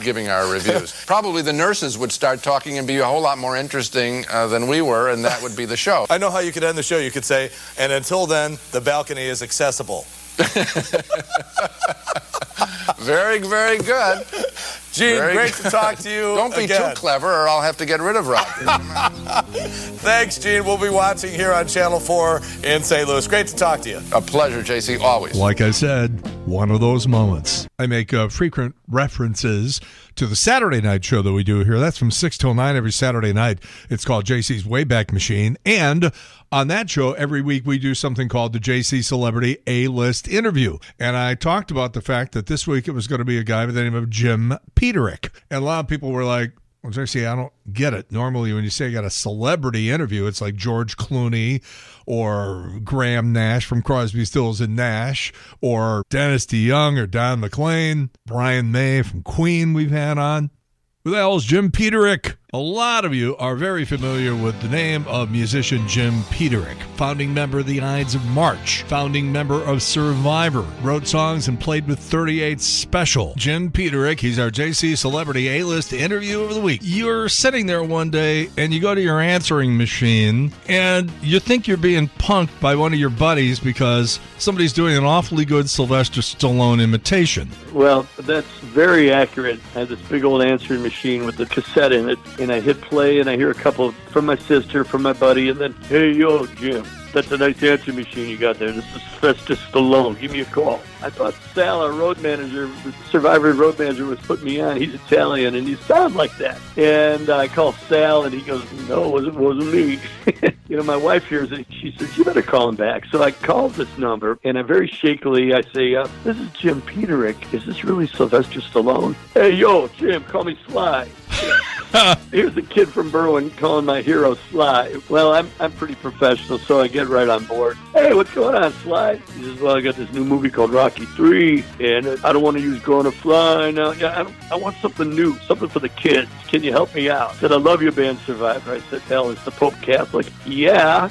S20: giving our reviews. Probably the nurses would start talking and be a whole lot more interesting than we were, and that would be the show.
S19: I know how you could end the show. You could say, and until then, the balcony is accessible.
S20: Very, very good.
S19: Gene, great to talk to you.
S20: Don't be too clever or I'll have to get rid of Roger.
S19: Thanks, Gene. We'll be watching here on Channel 4 in St. Louis. Great to talk to you.
S20: A pleasure, JC, always.
S1: Like I said, one of those moments. I make frequent references to the Saturday night show that we do here. That's from 6 till 9 every Saturday night. It's called JC's Wayback Machine. And on that show, every week we do something called the JC Celebrity A-List Interview. And I talked about the fact that this week it was going to be a guy by the name of Jim Peterick. And a lot of people were like, well, JC, I don't get it. Normally when you say you got a celebrity interview, it's like George Clooney or Graham Nash from Crosby, Stills and Nash, or Dennis DeYoung or Don McLean, Brian May from Queen we've had on. Who the hell is Jim Peterick? A lot of you are very familiar with the name of musician Jim Peterick, founding member of the Ides of March, founding member of Survivor, wrote songs and played with 38 Special. Jim Peterick, he's our JC Celebrity A-List Interview of the Week. You're sitting there one day and you go to your answering machine and you think you're being punked by one of your buddies because somebody's doing an awfully good Sylvester Stallone imitation.
S21: Well, that's very accurate. I had this big old answering machine with the cassette in it, and I hit play, and I hear a couple from my sister, from my buddy, and then, hey, yo, Jim, that's a nice answering machine you got there. This is Sylvester Stallone. Give me a call. I thought Sal, our road manager, the Survivor road manager, was putting me on. He's Italian, and he sounds like that. And I call Sal, and he goes, no, it wasn't me. My wife hears it. She says, you better call him back. So I called this number, and I very shakily, I say, this is Jim Peterick. Is this really Sylvester Stallone? Hey, yo, Jim, call me Sly. Here's a kid from Berwyn calling my hero Sly. Well, I'm pretty professional, so I get right on board. Hey, what's going on, Sly? He says, well, I got this new movie called Rocky 3, and I don't want to use Gonna Fly now. Yeah, I want something new, something for the kids. Can you help me out? I said, I love your band, Survivor. I said, hell, is the Pope Catholic? Yeah.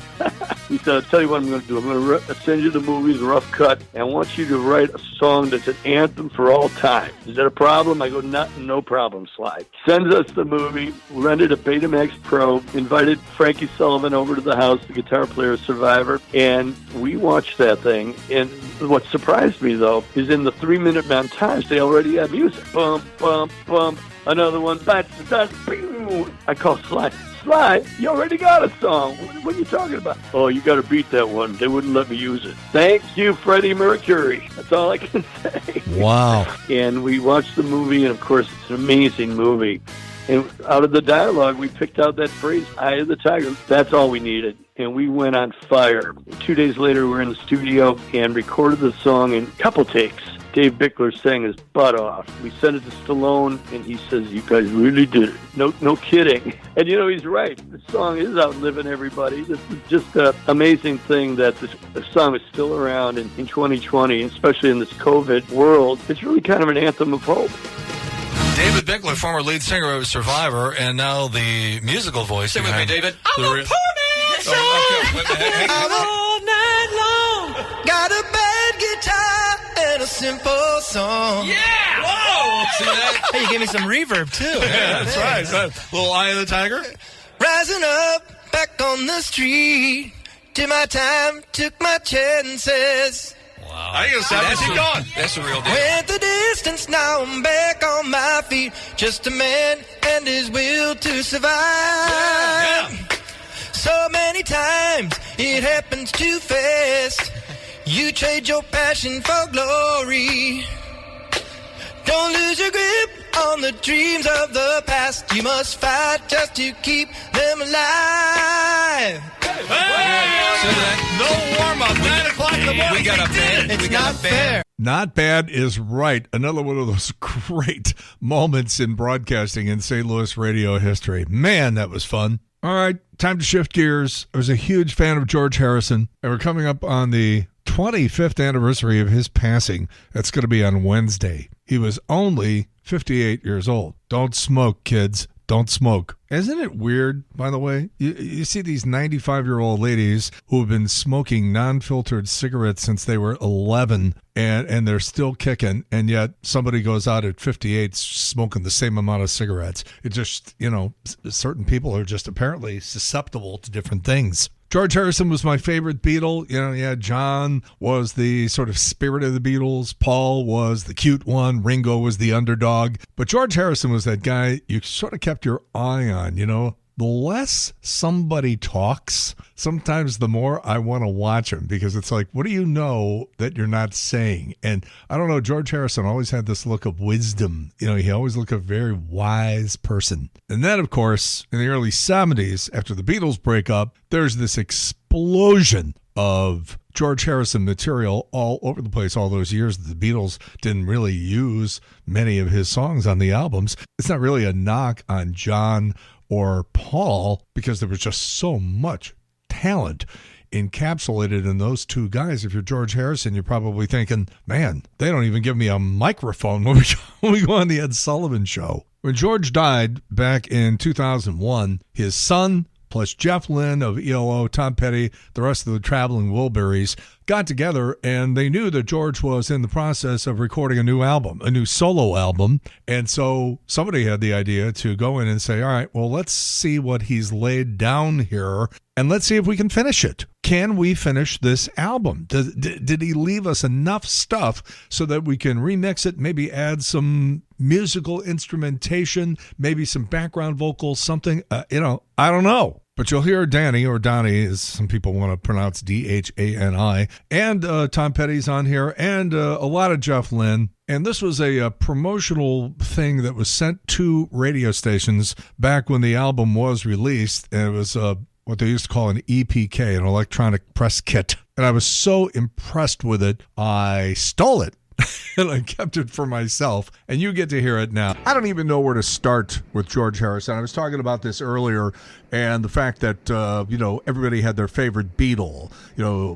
S21: He said, I'll tell you what I'm going to do. I'm going to send you the movie's rough cut, and I want you to write a song that's an anthem for all time. Is that a problem? I go, no problem, Sly. Sends us the movie, rented a Betamax Pro, invited Frankie Sullivan over to the house, the guitar player of Survivor, and we watched that thing. And what surprised me, though, is in the 3-minute montage, they already had music. Bump, bump, bump. Another one. I call Sly. Sly, you already got a song. What are you talking about? Oh, you got to beat that one. They wouldn't let me use it. Thank you, Freddie Mercury. That's all I can say.
S1: Wow.
S21: And we watched the movie, and of course, it's an amazing movie. And out of the dialogue, we picked out that phrase, Eye of the Tiger. That's all we needed. And we went on fire. 2 days later, we're in the studio and recorded the song in a couple takes. Dave Bickler sang his butt off. We sent it to Stallone, and he says, you guys really did it. No kidding. And, he's right. The song is outliving everybody. This is just an amazing thing that the song is still around in 2020, especially in this COVID world. It's really kind of an anthem of hope.
S5: David Bickler, former lead singer of Survivor, and now the musical voice.
S22: Sing with me, David.
S5: I'm a poor
S22: man's I'm all night long. Got a bad guitar and a simple song. Yeah! Whoa!
S5: See that?
S22: Hey, you gave me some reverb, too.
S5: Yeah, that's right. That's little Eye of the Tiger.
S22: Rising up, back on the street. Did my time, took my chances.
S5: Wow. I guess that's gone. That's a real deal.
S22: Went the distance, now I'm back on my feet. Just a man and his will to survive.
S5: Yeah.
S22: So many times it happens too fast. You trade your passion for glory. Don't lose your grip on the dreams of the past. You must fight just to keep them alive.
S5: No warm-up. 9 o'clock in the morning. We got a band.
S22: It's not fair.
S1: Not bad is right. Another one of those great moments in broadcasting in St. Louis radio history. Man, that was fun. All right, time to shift gears. I was a huge fan of George Harrison, and we're coming up on the 25th anniversary of his passing. That's going to be on Wednesday. He was only 58 years old. Don't smoke, kids. Don't smoke. Isn't it weird, by the way? You see these 95-year-old ladies who have been smoking non-filtered cigarettes since they were 11, and they're still kicking, and yet somebody goes out at 58 smoking the same amount of cigarettes. It just, certain people are just apparently susceptible to different things. George Harrison was my favorite Beatle. John was the sort of spirit of the Beatles. Paul was the cute one. Ringo was the underdog. But George Harrison was that guy you sort of kept your eye on, The less somebody talks, sometimes the more I want to watch him, because it's like, what do you know that you're not saying? And I don't know, George Harrison always had this look of wisdom. He always looked a very wise person. And then, of course, in the early 70s, after the Beatles break up, there's this explosion of George Harrison material all over the place. All those years that the Beatles didn't really use many of his songs on the albums. It's not really a knock on John or Paul, because there was just so much talent encapsulated in those two guys. If you're George Harrison, you're probably thinking, man, they don't even give me a microphone when we go on the Ed Sullivan Show. When George died back in 2001, his son, plus Jeff Lynne of ELO, Tom Petty, the rest of the Traveling Wilburys, got together, and they knew that George was in the process of recording a new album, a new solo album. And so somebody had the idea to go in and say, all right, well, let's see what he's laid down here, and let's see if we can finish it. Can we finish this album? Did he leave us enough stuff so that we can remix it, maybe add some musical instrumentation, maybe some background vocals, something? I don't know. But you'll hear Danny, or Donnie, as some people want to pronounce Dhani, and Tom Petty's on here, and a lot of Jeff Lynne. And this was a promotional thing that was sent to radio stations back when the album was released, and it was what they used to call an EPK, an electronic press kit. And I was so impressed with it, I stole it. And I kept it for myself, and you get to hear it now. I don't even know where to start with George Harrison. I was talking about this earlier, and the fact that, everybody had their favorite Beatle.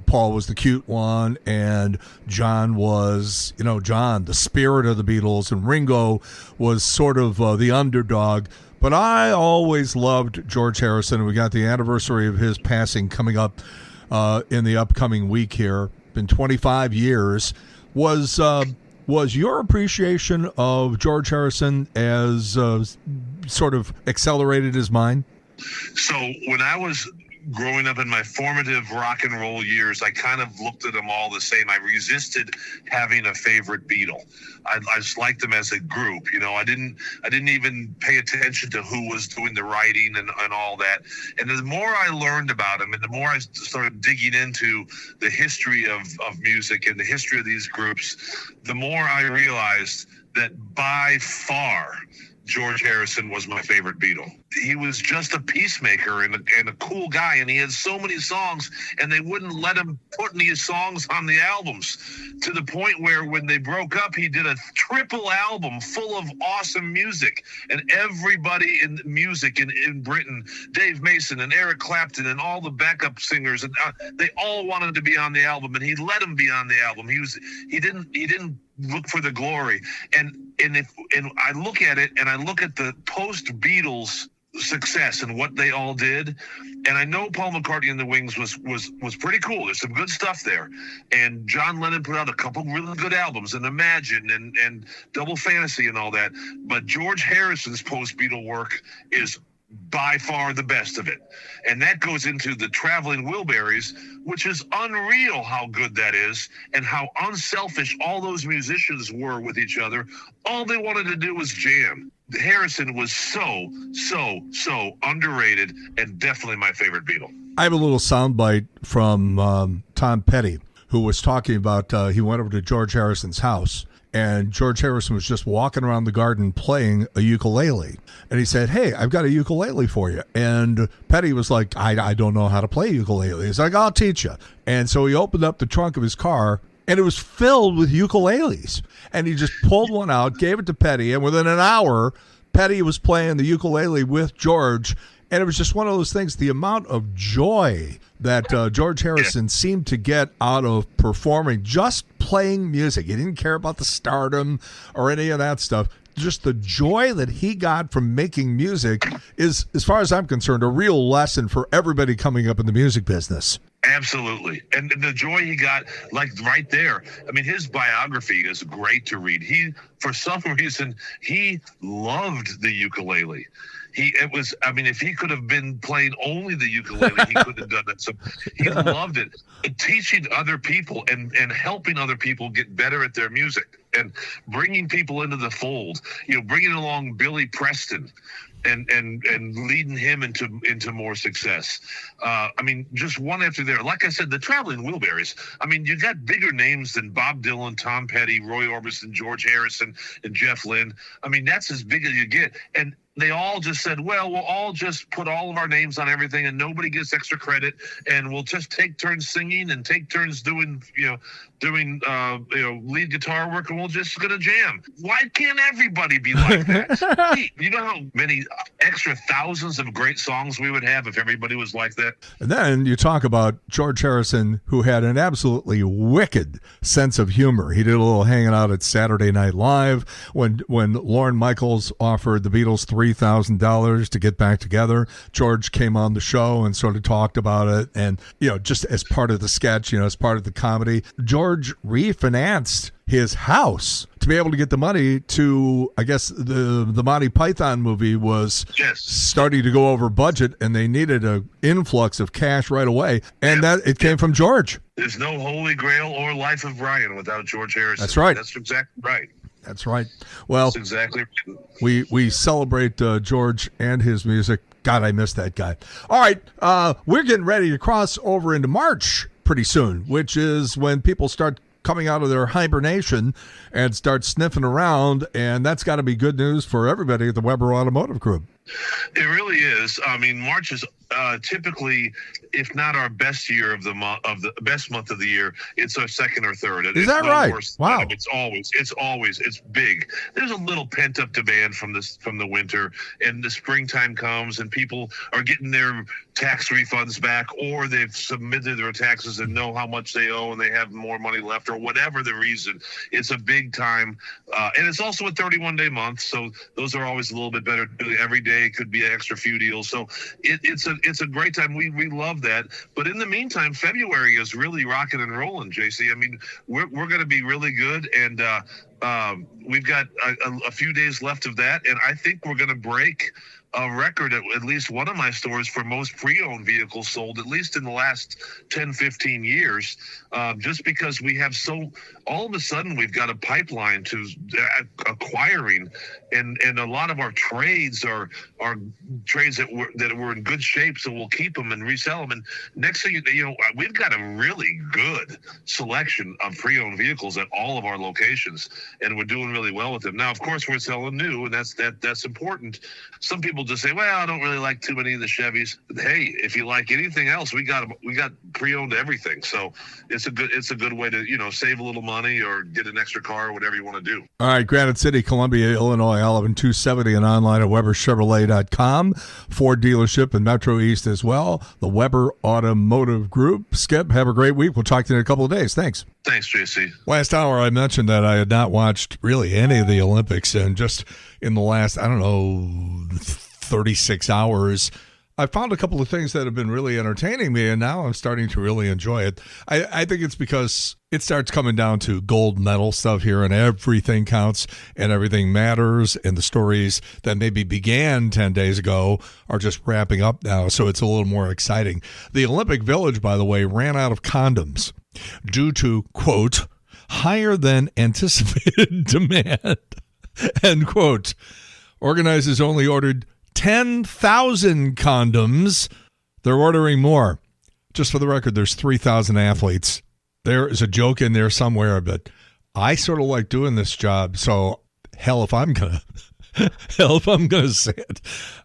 S1: Paul was the cute one, and John was, John, the spirit of the Beatles, and Ringo was sort of the underdog. But I always loved George Harrison. We got the anniversary of his passing coming up in the upcoming week here. Been 25 years. Was your appreciation of George Harrison as sort of accelerated as mine?
S2: So when I was growing up in my formative rock and roll years, I kind of looked at them all the same. I resisted having a favorite Beatle. I just liked them as a group. I didn't even pay attention to who was doing the writing and all that. And the more I learned about them, and the more I started digging into the history of music and the history of these groups, the more I realized that by far George Harrison was my favorite Beatle. He was just a peacemaker and a cool guy, and he had so many songs, and they wouldn't let him put any songs on the albums, to the point where when they broke up, he did a triple album full of awesome music, and everybody in music in Britain, Dave Mason and Eric Clapton and all the backup singers, and they all wanted to be on the album, and he let them be on the album. He didn't look for the glory. And I look at it, and I look at the post-Beatles success and what they all did, and I know Paul McCartney and the Wings was pretty cool. There's some good stuff there, and John Lennon put out a couple really good albums, and Imagine and Double Fantasy and all that. But George Harrison's post-Beatle work is by far the best of it. And that goes into the Traveling Wilburys, which is unreal how good that is and how unselfish all those musicians were with each other. All they wanted to do was jam. Harrison was so underrated and definitely my favorite Beatle.
S1: I have a little soundbite from Tom Petty, who was talking about he went over to George Harrison's house, and George Harrison was just walking around the garden playing a ukulele. And he said, "Hey, I've got a ukulele for you." And Petty was like, I don't know how to play ukulele. He's like, "I'll teach you." And so he opened up the trunk of his car, and it was filled with ukuleles. And he just pulled one out, gave it to Petty, and within an hour, Petty was playing the ukulele with George. And it was just one of those things, the amount of joy that George Harrison seemed to get out of performing, just playing music. He didn't care about the stardom or any of that stuff. Just the joy that he got from making music is, as far as I'm concerned, a real lesson for everybody coming up in the music business.
S2: Absolutely. And the joy he got, like right there. I mean, his biography is great to read. For some reason, he loved the ukulele. If he could have been playing only the ukulele, he could have done that. So he loved it. Teaching other people and helping other people get better at their music and bringing people into the fold, bringing along Billy Preston and leading him into more success. Just one after there. Like I said, the Traveling Wilburys. You got bigger names than Bob Dylan, Tom Petty, Roy Orbison, George Harrison, and Jeff Lynne. That's as big as you get. And they all just said, well, we'll all just put all of our names on everything and nobody gets extra credit, and we'll just take turns singing and take turns doing lead guitar work, and we're just going to jam. Why can't everybody be like that? Hey, you know how many extra thousands of great songs we would have if everybody was like that?
S1: And then you talk about George Harrison, who had an absolutely wicked sense of humor. He did a little hanging out at Saturday Night Live when Lorne Michaels offered the Beatles $3,000 to get back together. George came on the show and sort of talked about it, and just as part of the sketch, as part of the comedy, George refinanced his house to be able to get the money to, I guess the Monty Python movie was starting to go over budget, and they needed an influx of cash right away, and that it came from George.
S2: There's no Holy Grail or Life of Brian without George Harrison.
S1: That's right.
S2: That's exactly right.
S1: That's right. Well,
S2: that's exactly right.
S1: We celebrate George and his music. God, I miss that guy. All right, we're getting ready to cross over into March pretty soon, which is when people start coming out of their hibernation and start sniffing around, and that's got to be good news for everybody at the Weber Automotive Group.
S2: It really is. March is typically, if not our best year of the best month of the year, it's our second or third.
S1: Is that right? Wow.
S2: It's big. There's a little pent up demand from the winter, and the springtime comes and people are getting their tax refunds back, or they've submitted their taxes and know how much they owe and they have more money left, or whatever the reason. It's a big time. And it's also a 31-day month. So those are always a little bit better. Every day could be an extra few deals. So it's a great time. We love that. But in the meantime, February is really rocking and rolling, JC. We're going to be really good, and we've got a few days left of that, and I think we're going to break a record at least one of my stores for most pre-owned vehicles sold, at least in the last 10, 15 years, just because we have all of a sudden we've got a pipeline to acquiring, and a lot of our trades are trades that were in good shape, so we'll keep them and resell them. And next thing we've got a really good selection of pre-owned vehicles at all of our locations, and we're doing really well with them. Now, of course, we're selling new, and that's important. Some people just say, well, I don't really like too many of the Chevys. Hey, if you like anything else, we got pre-owned everything. So it's a good way to save a little money or get an extra car or whatever you want to do.
S1: All right, Granite City, Columbia, Illinois, Olive 270, and online at WeberChevrolet.com. Ford dealership in Metro East as well. The Weber Automotive Group. Skip, have a great week. We'll talk to you in a couple of days. Thanks.
S2: Thanks, JC.
S1: Last hour, I mentioned that I had not watched really any of the Olympics, and just in the last, 36 hours, I found a couple of things that have been really entertaining me, and now I'm starting to really enjoy it. I think it's because it starts coming down to gold medal stuff here, and everything counts and everything matters, and the stories that maybe began 10 days ago are just wrapping up now, so it's a little more exciting. The Olympic Village, by the way, ran out of condoms due to, quote, higher than anticipated demand, end quote. Organizers only ordered 10,000 condoms. They're ordering more. Just for the record, there's 3,000 athletes. There is a joke in there somewhere, but I sort of like doing this job, so hell if I'm gonna say it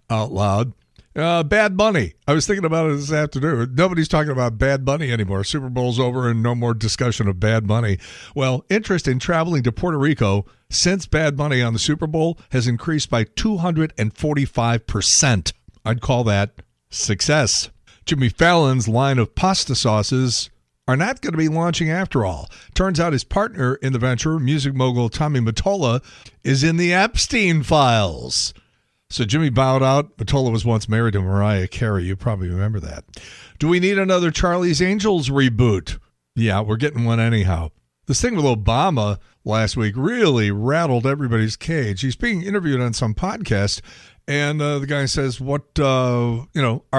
S1: out loud. Bad Bunny. I was thinking about it this afternoon. Nobody's talking about Bad Bunny anymore. Super Bowl's over and no more discussion of Bad Bunny. Well, interest in traveling to Puerto Rico since Bad Bunny on the Super Bowl has increased by 245%. I'd call that success. Jimmy Fallon's line of pasta sauces are not going to be launching after all. Turns out his partner in the venture, music mogul Tommy Mottola, is in the Epstein files. So Jimmy bowed out. Mottola was once married to Mariah Carey. You probably remember that. Do we need another Charlie's Angels reboot? Yeah, we're getting one anyhow. This thing with Obama last week really rattled everybody's cage. He's being interviewed on some podcast, and the guy says, are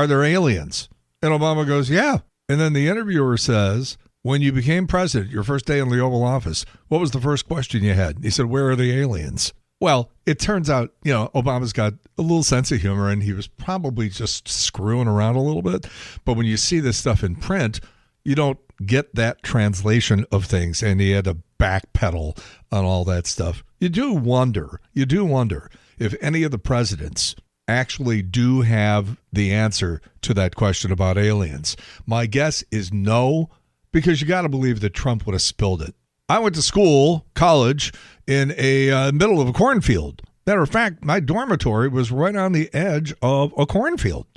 S1: there aliens? And Obama goes, yeah. And then the interviewer says, when you became president, your first day in the Oval Office, what was the first question you had? He said, where are the aliens? Well, it turns out, Obama's got a little sense of humor, and he was probably just screwing around a little bit. But when you see this stuff in print, you don't get that translation of things, and he had to backpedal on all that stuff. You do wonder if any of the presidents actually do have the answer to that question about aliens. My guess is no, because you got to believe that Trump would have spilled it. I went to college, in a middle of a cornfield. Matter of fact, my dormitory was right on the edge of a cornfield.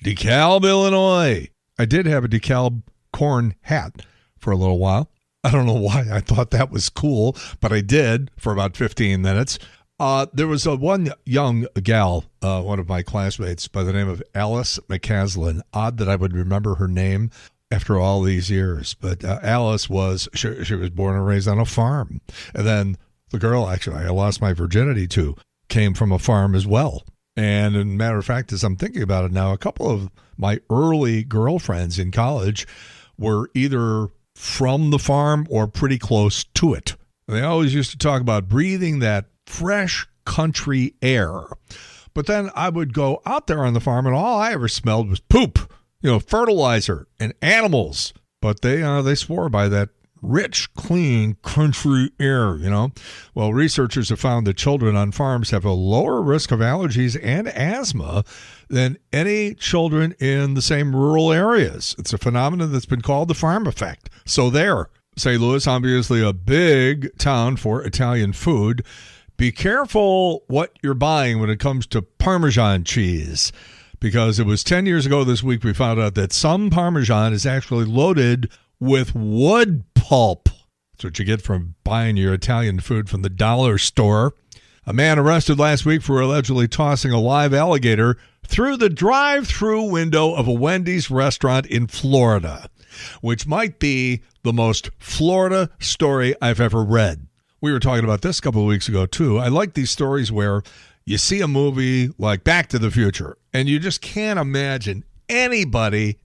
S1: DeKalb, Illinois. I did have a DeKalb corn hat for a little while. I don't know why I thought that was cool, but I did for about 15 minutes. There was one young gal, one of my classmates, by the name of Alice McCaslin. Odd that I would remember her name after all these years. But Alice was born and raised on a farm. And then the girl, actually, I lost my virginity to, came from a farm as well. And as a matter of fact, as I'm thinking about it now, a couple of my early girlfriends in college were either from the farm or pretty close to it. They always used to talk about breathing that fresh country air. But then I would go out there on the farm, and all I ever smelled was poop, fertilizer and animals. But they swore by that rich, clean country air, Well, researchers have found that children on farms have a lower risk of allergies and asthma than any children in the same rural areas. It's a phenomenon that's been called the farm effect. So there. St. Louis, obviously a big town for Italian food. Be careful what you're buying when it comes to Parmesan cheese, because it was 10 years ago this week we found out that some Parmesan is actually loaded with wood pulp. That's what you get from buying your Italian food from the dollar store. A man arrested last week for allegedly tossing a live alligator through the drive-through window of a Wendy's restaurant in Florida, which might be the most Florida story I've ever read. We were talking about this a couple of weeks ago, too. I like these stories where you see a movie like Back to the Future, and you just can't imagine anybody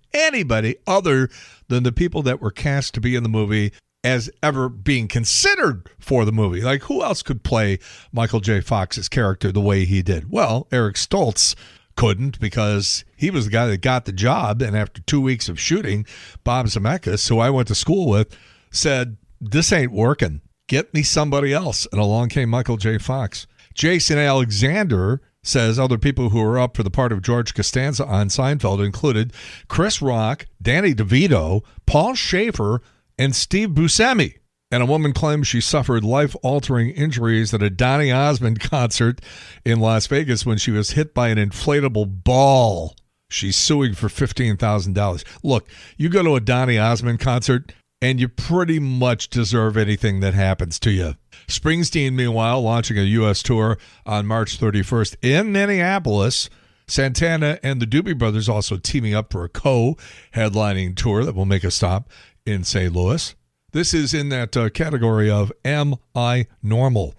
S1: other than the people that were cast to be in the movie as ever being considered for the movie. Like, who else could play Michael J. Fox's character the way he did? Well, Eric Stoltz couldn't, because he was the guy that got the job, and after 2 weeks of shooting, Bob Zemeckis, who I went to school with, said, this ain't working. Get me somebody else. And along came Michael J. Fox. Jason Alexander says other people who were up for the part of George Costanza on Seinfeld included Chris Rock, Danny DeVito, Paul Schaefer, and Steve Buscemi. And a woman claims she suffered life-altering injuries at a Donny Osmond concert in Las Vegas when she was hit by an inflatable ball. She's suing for $15,000. Look, you go to a Donny Osmond concert, and you pretty much deserve anything that happens to you. Springsteen, meanwhile, launching a U.S. tour on March 31st in Minneapolis. Santana and the Doobie Brothers also teaming up for a co-headlining tour that will make a stop in St. Louis. This is in that category of Am I Normal?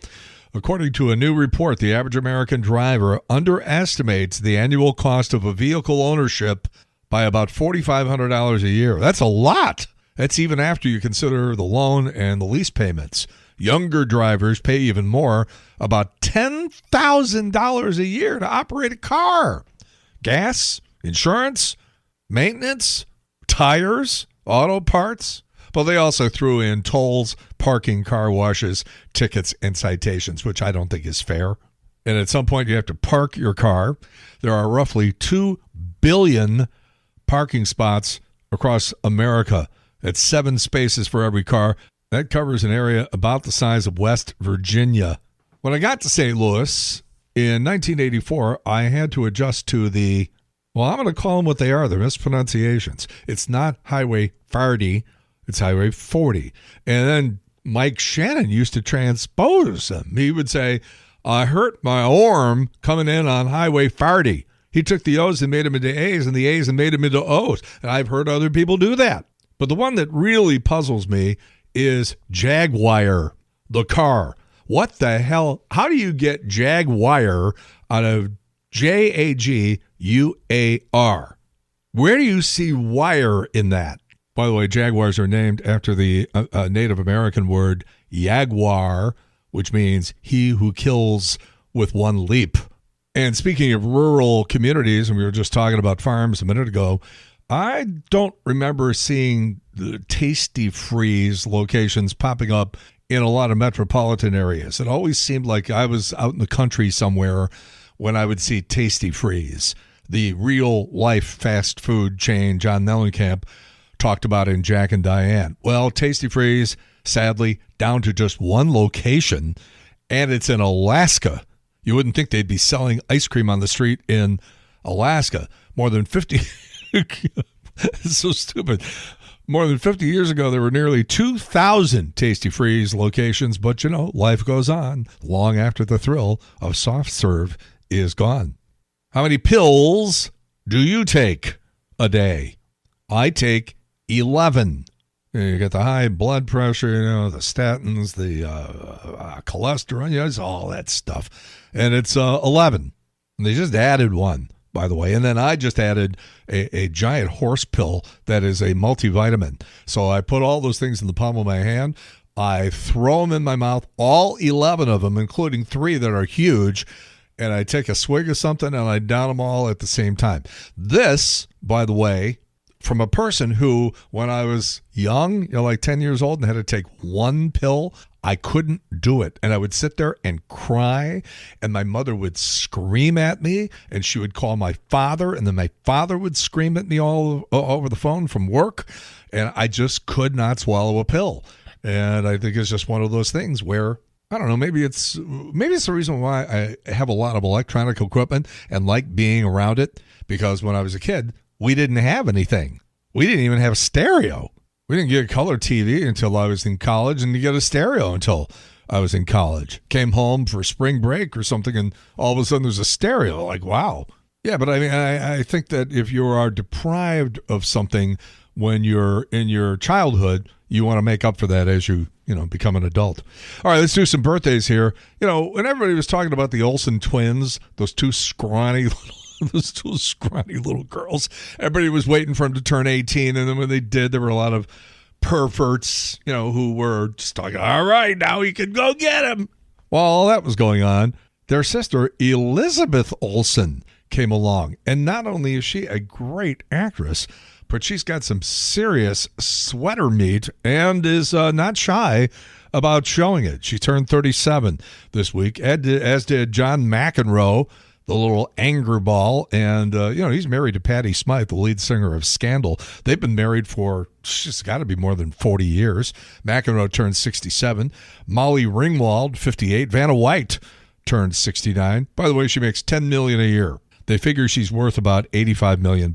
S1: According to a new report, the average American driver underestimates the annual cost of a vehicle ownership by about $4,500 a year. That's a lot. That's even after you consider the loan and the lease payments. Younger drivers pay even more, about $10,000 a year to operate a car. Gas, insurance, maintenance, tires, auto parts. But they also threw in tolls, parking, car washes, tickets, and citations, which I don't think is fair. And at some point, you have to park your car. There are roughly 2 billion parking spots across America. That's 7 spaces for every car. That covers an area about the size of West Virginia. When I got to St. Louis in 1984, I had to adjust to the, well, I'm going to call them what they are, the mispronunciations. It's not Highway 40. It's Highway 40. And then Mike Shannon used to transpose them. He would say, I hurt my arm coming in on Highway 40. He took the O's and made them into A's, and the A's and made them into O's. And I've heard other people do that. But the one that really puzzles me is Jaguar, the car. What the hell? How do you get Jaguar out of Jaguar? Where do you see wire in that? By the way, Jaguars are named after the Native American word jaguar, which means he who kills with one leap. And speaking of rural communities, and we were just talking about farms a minute ago, I don't remember seeing the Tasty Freeze locations popping up in a lot of metropolitan areas. It always seemed like I was out in the country somewhere when I would see Tasty Freeze, the real-life fast food chain John Mellencamp talked about in Jack and Diane. Well, Tasty Freeze, sadly, down to just one location, and it's in Alaska. You wouldn't think they'd be selling ice cream on the street in Alaska. More than 50... It's so stupid. More than 50 years ago, there were nearly 2,000 Tasty Freeze locations, but, you know, life goes on long after the thrill of soft serve is gone. How many pills do you take a day? I take 11. You get the high blood pressure, you know, the statins, the cholesterol, you know, it's all that stuff. And it's 11. And they just added one, by the way. And then I just added a giant horse pill that is a multivitamin. So I put all those things in the palm of my hand. I throw them in my mouth, all 11 of them, including 3 that are huge. And I take a swig of something and I down them all at the same time. This, by the way, from a person who, when I was young, you know, like 10 years old and had to take one pill, I couldn't do it. And I would sit there and cry, and my mother would scream at me, and she would call my father, and then my father would scream at me all over the phone from work, and I just could not swallow a pill. And I think it's just one of those things where, I don't know, maybe it's the reason why I have a lot of electronic equipment and like being around it, because when I was a kid, we didn't have anything. We didn't even have a stereo. We didn't get a color TV until I was in college, and you get a stereo until I was in college. Came home for spring break or something, and all of a sudden there's a stereo. Like, wow. Yeah, but I mean, I think that if you are deprived of something when you're in your childhood, you want to make up for that as you become an adult. All right, let's do some birthdays here. You know, when everybody was talking about the Olsen twins, those two scrawny little girls, everybody was waiting for them to turn 18, and then when they did, there were a lot of perverts, who were just talking, all right, now you can go get him. While all that was going on, their sister, Elizabeth Olsen, came along, and not only is she a great actress, but she's got some serious sweater meat and is not shy about showing it. She turned 37 this week, as did John McEnroe, the little anger ball, and he's married to Patti Smythe, the lead singer of Scandal. They've been married for, it's got to be more than 40 years. McEnroe turned 67. Molly Ringwald, 58. Vanna White turned 69. By the way, she makes $10 million a year. They figure she's worth about $85 million.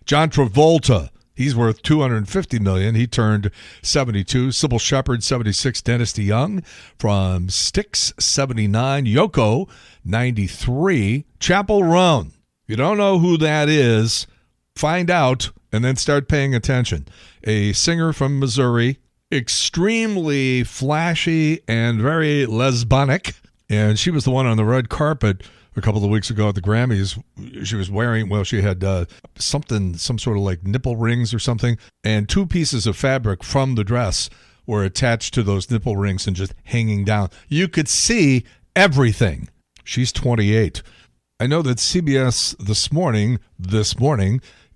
S1: John Travolta, he's worth $250 million. He turned 72. Sybil Shepherd, 76. Dennis DeYoung from Styx, 79. Yoko, 93. Chappell Roan, you don't know who that is, find out and then start paying attention. A singer from Missouri, extremely flashy and very lesbonic. And she was the one on the red carpet a couple of weeks ago at the Grammys. She was wearing, she had some sort of like nipple rings or something. And 2 pieces of fabric from the dress were attached to those nipple rings and just hanging down. You could see everything. She's 28. I know that CBS this morning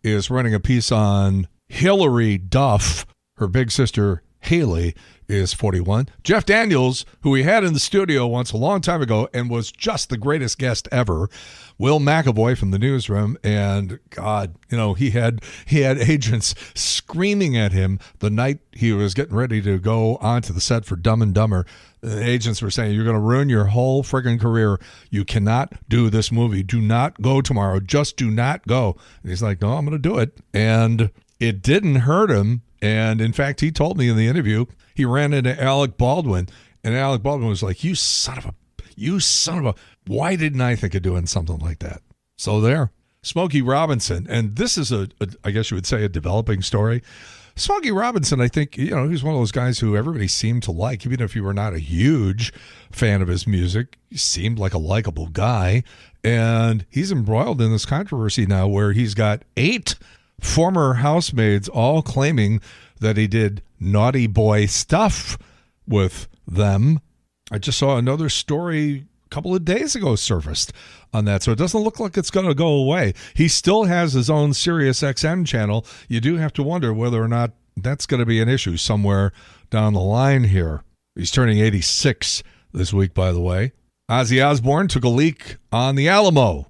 S1: is running a piece on Hillary Duff. Her big sister, Haley, is 41. Jeff Daniels, who we had in the studio once a long time ago and was just the greatest guest ever. Will McAvoy from the newsroom, and God, he had agents screaming at him the night he was getting ready to go onto the set for Dumb and Dumber. The agents were saying, you're going to ruin your whole friggin' career. You cannot do this movie. Do not go tomorrow. Just do not go. And he's like, no, I'm going to do it. And it didn't hurt him. And in fact, he told me in the interview, he ran into Alec Baldwin, and Alec Baldwin was like, you son of a, why didn't I think of doing something like that? So there, Smokey Robinson. And this is I guess you would say, a developing story. Smokey Robinson, I think, he's one of those guys who everybody seemed to like, even if you were not a huge fan of his music. He seemed like a likable guy. And he's embroiled in this controversy now where he's got 8 former housemates all claiming that he did naughty boy stuff with them. I just saw another story a couple of days ago surfaced on that, so it doesn't look like it's going to go away. He still has his own Sirius XM channel. You do have to wonder whether or not that's going to be an issue somewhere down the line here. He's turning 86 this week, by the way. Ozzy Osbourne took a leak on the Alamo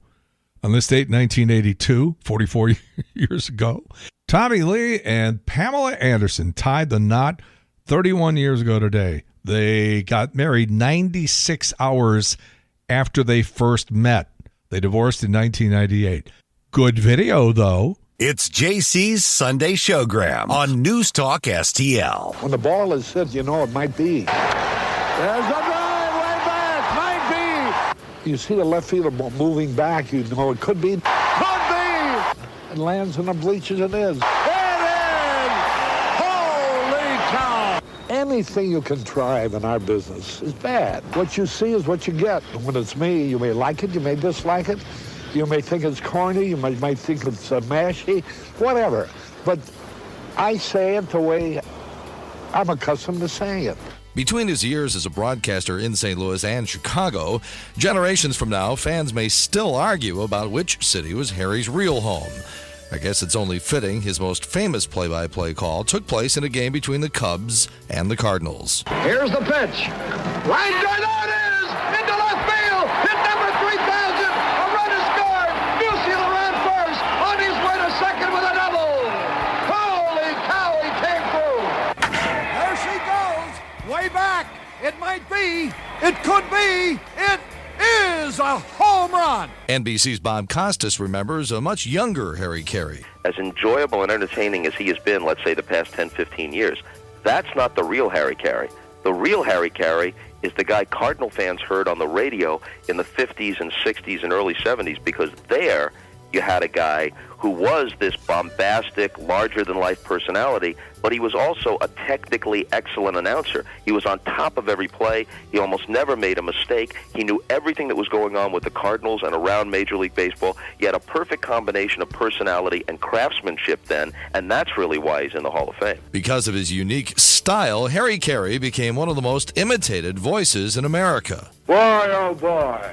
S1: on this date, 1982, 44 years ago. Tommy Lee and Pamela Anderson tied the knot 31 years ago today. They got married 96 hours after they first met. They divorced in 1998. Good video, though.
S17: It's JC's Sunday Showgram on NewsTalkSTL.
S3: When the ball is hit, you know it might be. There's a drive way back. Might be. You see a left fielder moving back, you know it could be. Could be. It lands in the bleachers. It is. It is. Holy cow. Anything you contrive in our business is bad. What you see is what you get. When it's me, you may like it, you may dislike it. You may think it's corny, you might think it's mashy, whatever. But I say it the way I'm accustomed to saying it.
S1: Between his years as a broadcaster in St. Louis and Chicago, generations from now, fans may still argue about which city was Harry's real home. I guess it's only fitting his most famous play-by-play call took place in a game between the Cubs and the Cardinals.
S3: Here's the pitch. Line drive, there it is! Into left field! Hit number 3,000! A run is scored! Musial ran first! On his way to second with a double! Holy cow, he came through! There she goes! Way back! It might be! It could be! It is a home run!
S1: NBC's Bob Costas remembers a much younger Harry Carey.
S4: As enjoyable and entertaining as he has been, let's say, the past 10, 15 years, that's not the real Harry Carey. The real Harry Carey is the guy Cardinal fans heard on the radio in the 50s and 60s and early 70s, because there you had a guy who was this bombastic, larger-than-life personality, but he was also a technically excellent announcer. He was on top of every play. He almost never made a mistake. He knew everything that was going on with the Cardinals and around Major League Baseball. He had a perfect combination of personality and craftsmanship then, and that's really why he's in the Hall of Fame.
S1: Because of his unique style, Harry Carey became one of the most imitated voices in America.
S3: Boy, oh boy.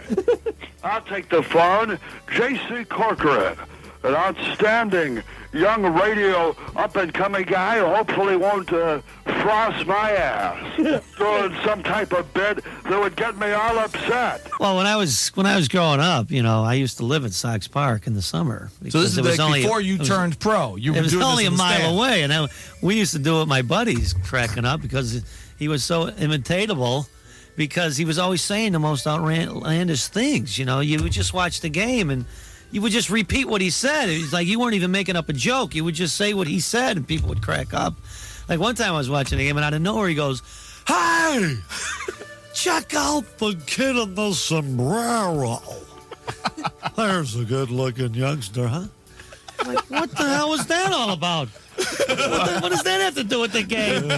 S3: I'll take the phone. J.C. Corcoran, an outstanding young radio up-and-coming guy who hopefully won't frost my ass doing some type of bit that would get me all upset.
S23: Well, when I was growing up, I used to live at Sox Park in the summer.
S1: So this is before you turned pro.
S23: It was only a mile away, and we used to do it with my buddies, cracking up because he was so imitatable. Because he was always saying the most outlandish things. You would just watch the game and you would just repeat what he said. It was like you weren't even making up a joke. You would just say what he said and people would crack up. Like one time I was watching the game and out of nowhere he goes, "Hey, check out the kid in the sombrero." There's a good-looking youngster, huh? Like, what the hell was that all about? What does that have to do with the game?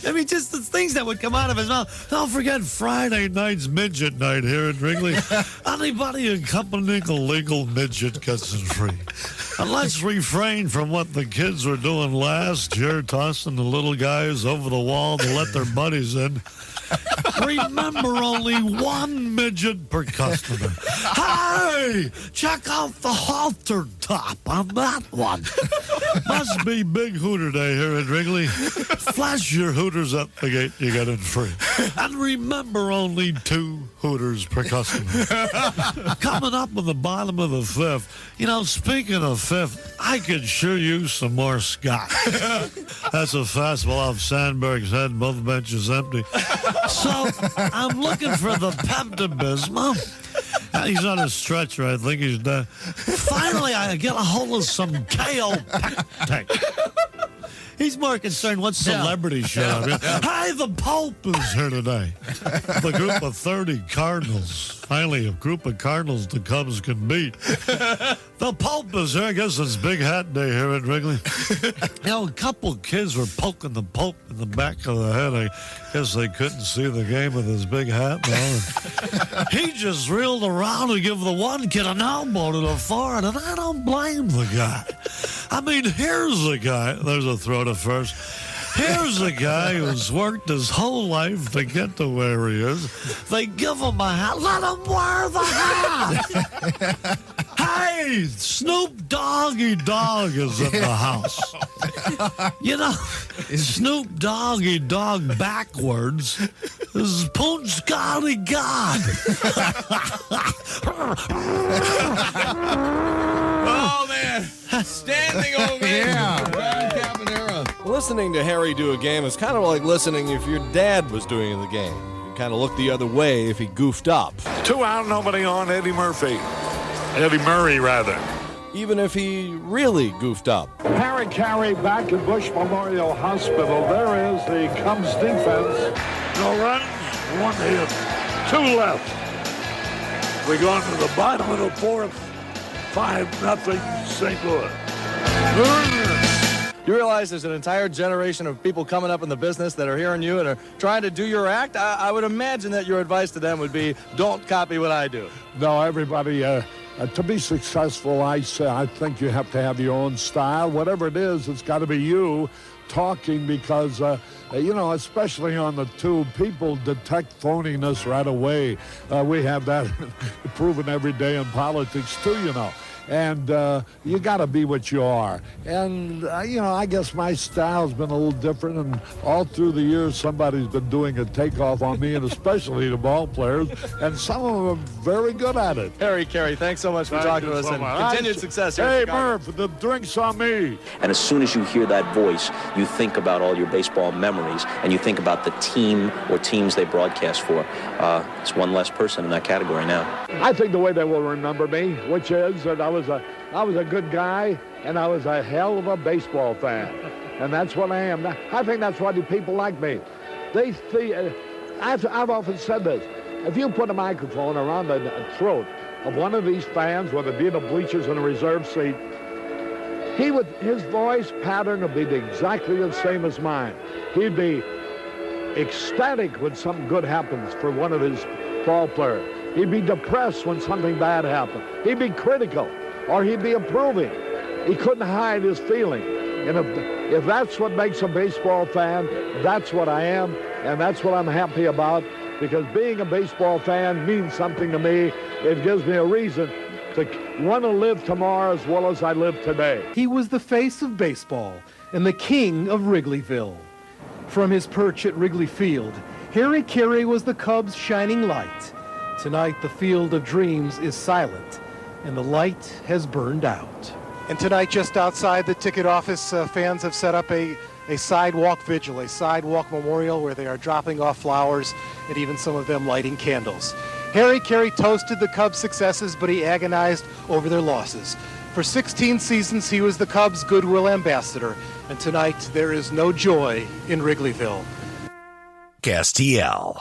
S23: I mean, just the things that would come out of his mouth. Don't forget Friday night's midget night here at Wrigley. Anybody accompanying a legal midget gets it free. And let's refrain from what the kids were doing last year, tossing the little guys over the wall to let their buddies in. Remember, only one midget per customer. Hey, check out the halter top on that one. Must be Big Hooter Day here at Wrigley. Flash your Hooters at the gate, you get in free. And remember, only 2 Hooters per customer. Coming up in the bottom of the 5th. You know, speaking of 5th, I could sure use some more scotch. That's a fastball off Sandberg's head, both benches empty. So I'm looking for the Pepto-Bismol. He's on a stretcher. I think he's done. Finally, I get a hold of some K.O. Pectec. He's more concerned what celebrity show I'm in. Hey, the Pope is here today. The group of 30 Cardinals. Finally, a group of Cardinals the Cubs can beat. The Pope is here. I guess it's Big Hat Day here at Wrigley. You know, a couple kids were poking the Pope in the back of the head. I guess they couldn't see the game with his big hat on. He just reeled around to give the one kid an elbow to the forehead, and I don't blame the guy. I mean, here's a guy. There's a throw to first. Here's a guy who's worked his whole life to get to where he is. They give him a hat. Let him wear the hat. Hey, Snoop Doggy Dogg is in the house. You know, Snoop Doggy Dogg backwards is Poonch Golly God.
S6: Oh, man. Standing ovation. Brian Caponera. Listening to Harry do a game is kind of like listening if your dad was doing the game. You kind of look the other way if he goofed up.
S3: 2 out, nobody on. Eddie Murray, rather.
S6: Even if he really goofed up.
S3: Harry Carey back at Bush Memorial Hospital. There is the Cubs defense. No runs, 1 hit, 2 left. We go into the bottom of the 4th. 5-0 St. Louis.
S6: You realize there's an entire generation of people coming up in the business that are hearing you and are trying to do your act? I would imagine that your advice to them would be, don't copy what I do.
S3: No, everybody, to be successful, I think you have to have your own style. Whatever it is, it's got to be you talking because, you know, especially on the tube, people detect phoniness right away. We have that proven every day in politics, too, you know. And you got to be what you are. And, you know, I guess my style's been a little different. And all through the years, somebody's been doing a takeoff on me, and especially the ball players. And some of them are very good at it.
S6: Harry Carey, thanks so much for talking to us. And continued success here.
S3: Hey, Murph, the drink's on me.
S7: And as soon as you hear that voice, you think about all your baseball memories, and you think about the team or teams they broadcast for. It's one less person in that category now.
S3: I think the way they will remember me, which is that I was a good guy, and I was a hell of a baseball fan. And that's what I am. I think that's why people like me. I've often said this. If you put a microphone around the throat of one of these fans, whether it be in the bleachers in a reserve seat, his voice pattern would be exactly the same as mine. He'd be ecstatic when something good happens for one of his ball players. He'd be depressed when something bad happened. He'd be critical, or he'd be approving. He couldn't hide his feeling. And if that's what makes a baseball fan, that's what I am, and that's what I'm happy about, because being a baseball fan means something to me. It gives me a reason to want to live tomorrow as well as I live today.
S12: He was the face of baseball and the king of Wrigleyville. From his perch at Wrigley Field, Harry Carey was the Cubs' shining light. Tonight, the Field of Dreams is silent, and the light has burned out.
S24: And tonight, just outside the ticket office, fans have set up a sidewalk vigil, a sidewalk memorial where they are dropping off flowers and even some of them lighting candles. Harry Carey toasted the Cubs' successes, but he agonized over their losses. For 16 seasons, he was the Cubs' goodwill ambassador, and tonight there is no joy in Wrigleyville.
S17: STL.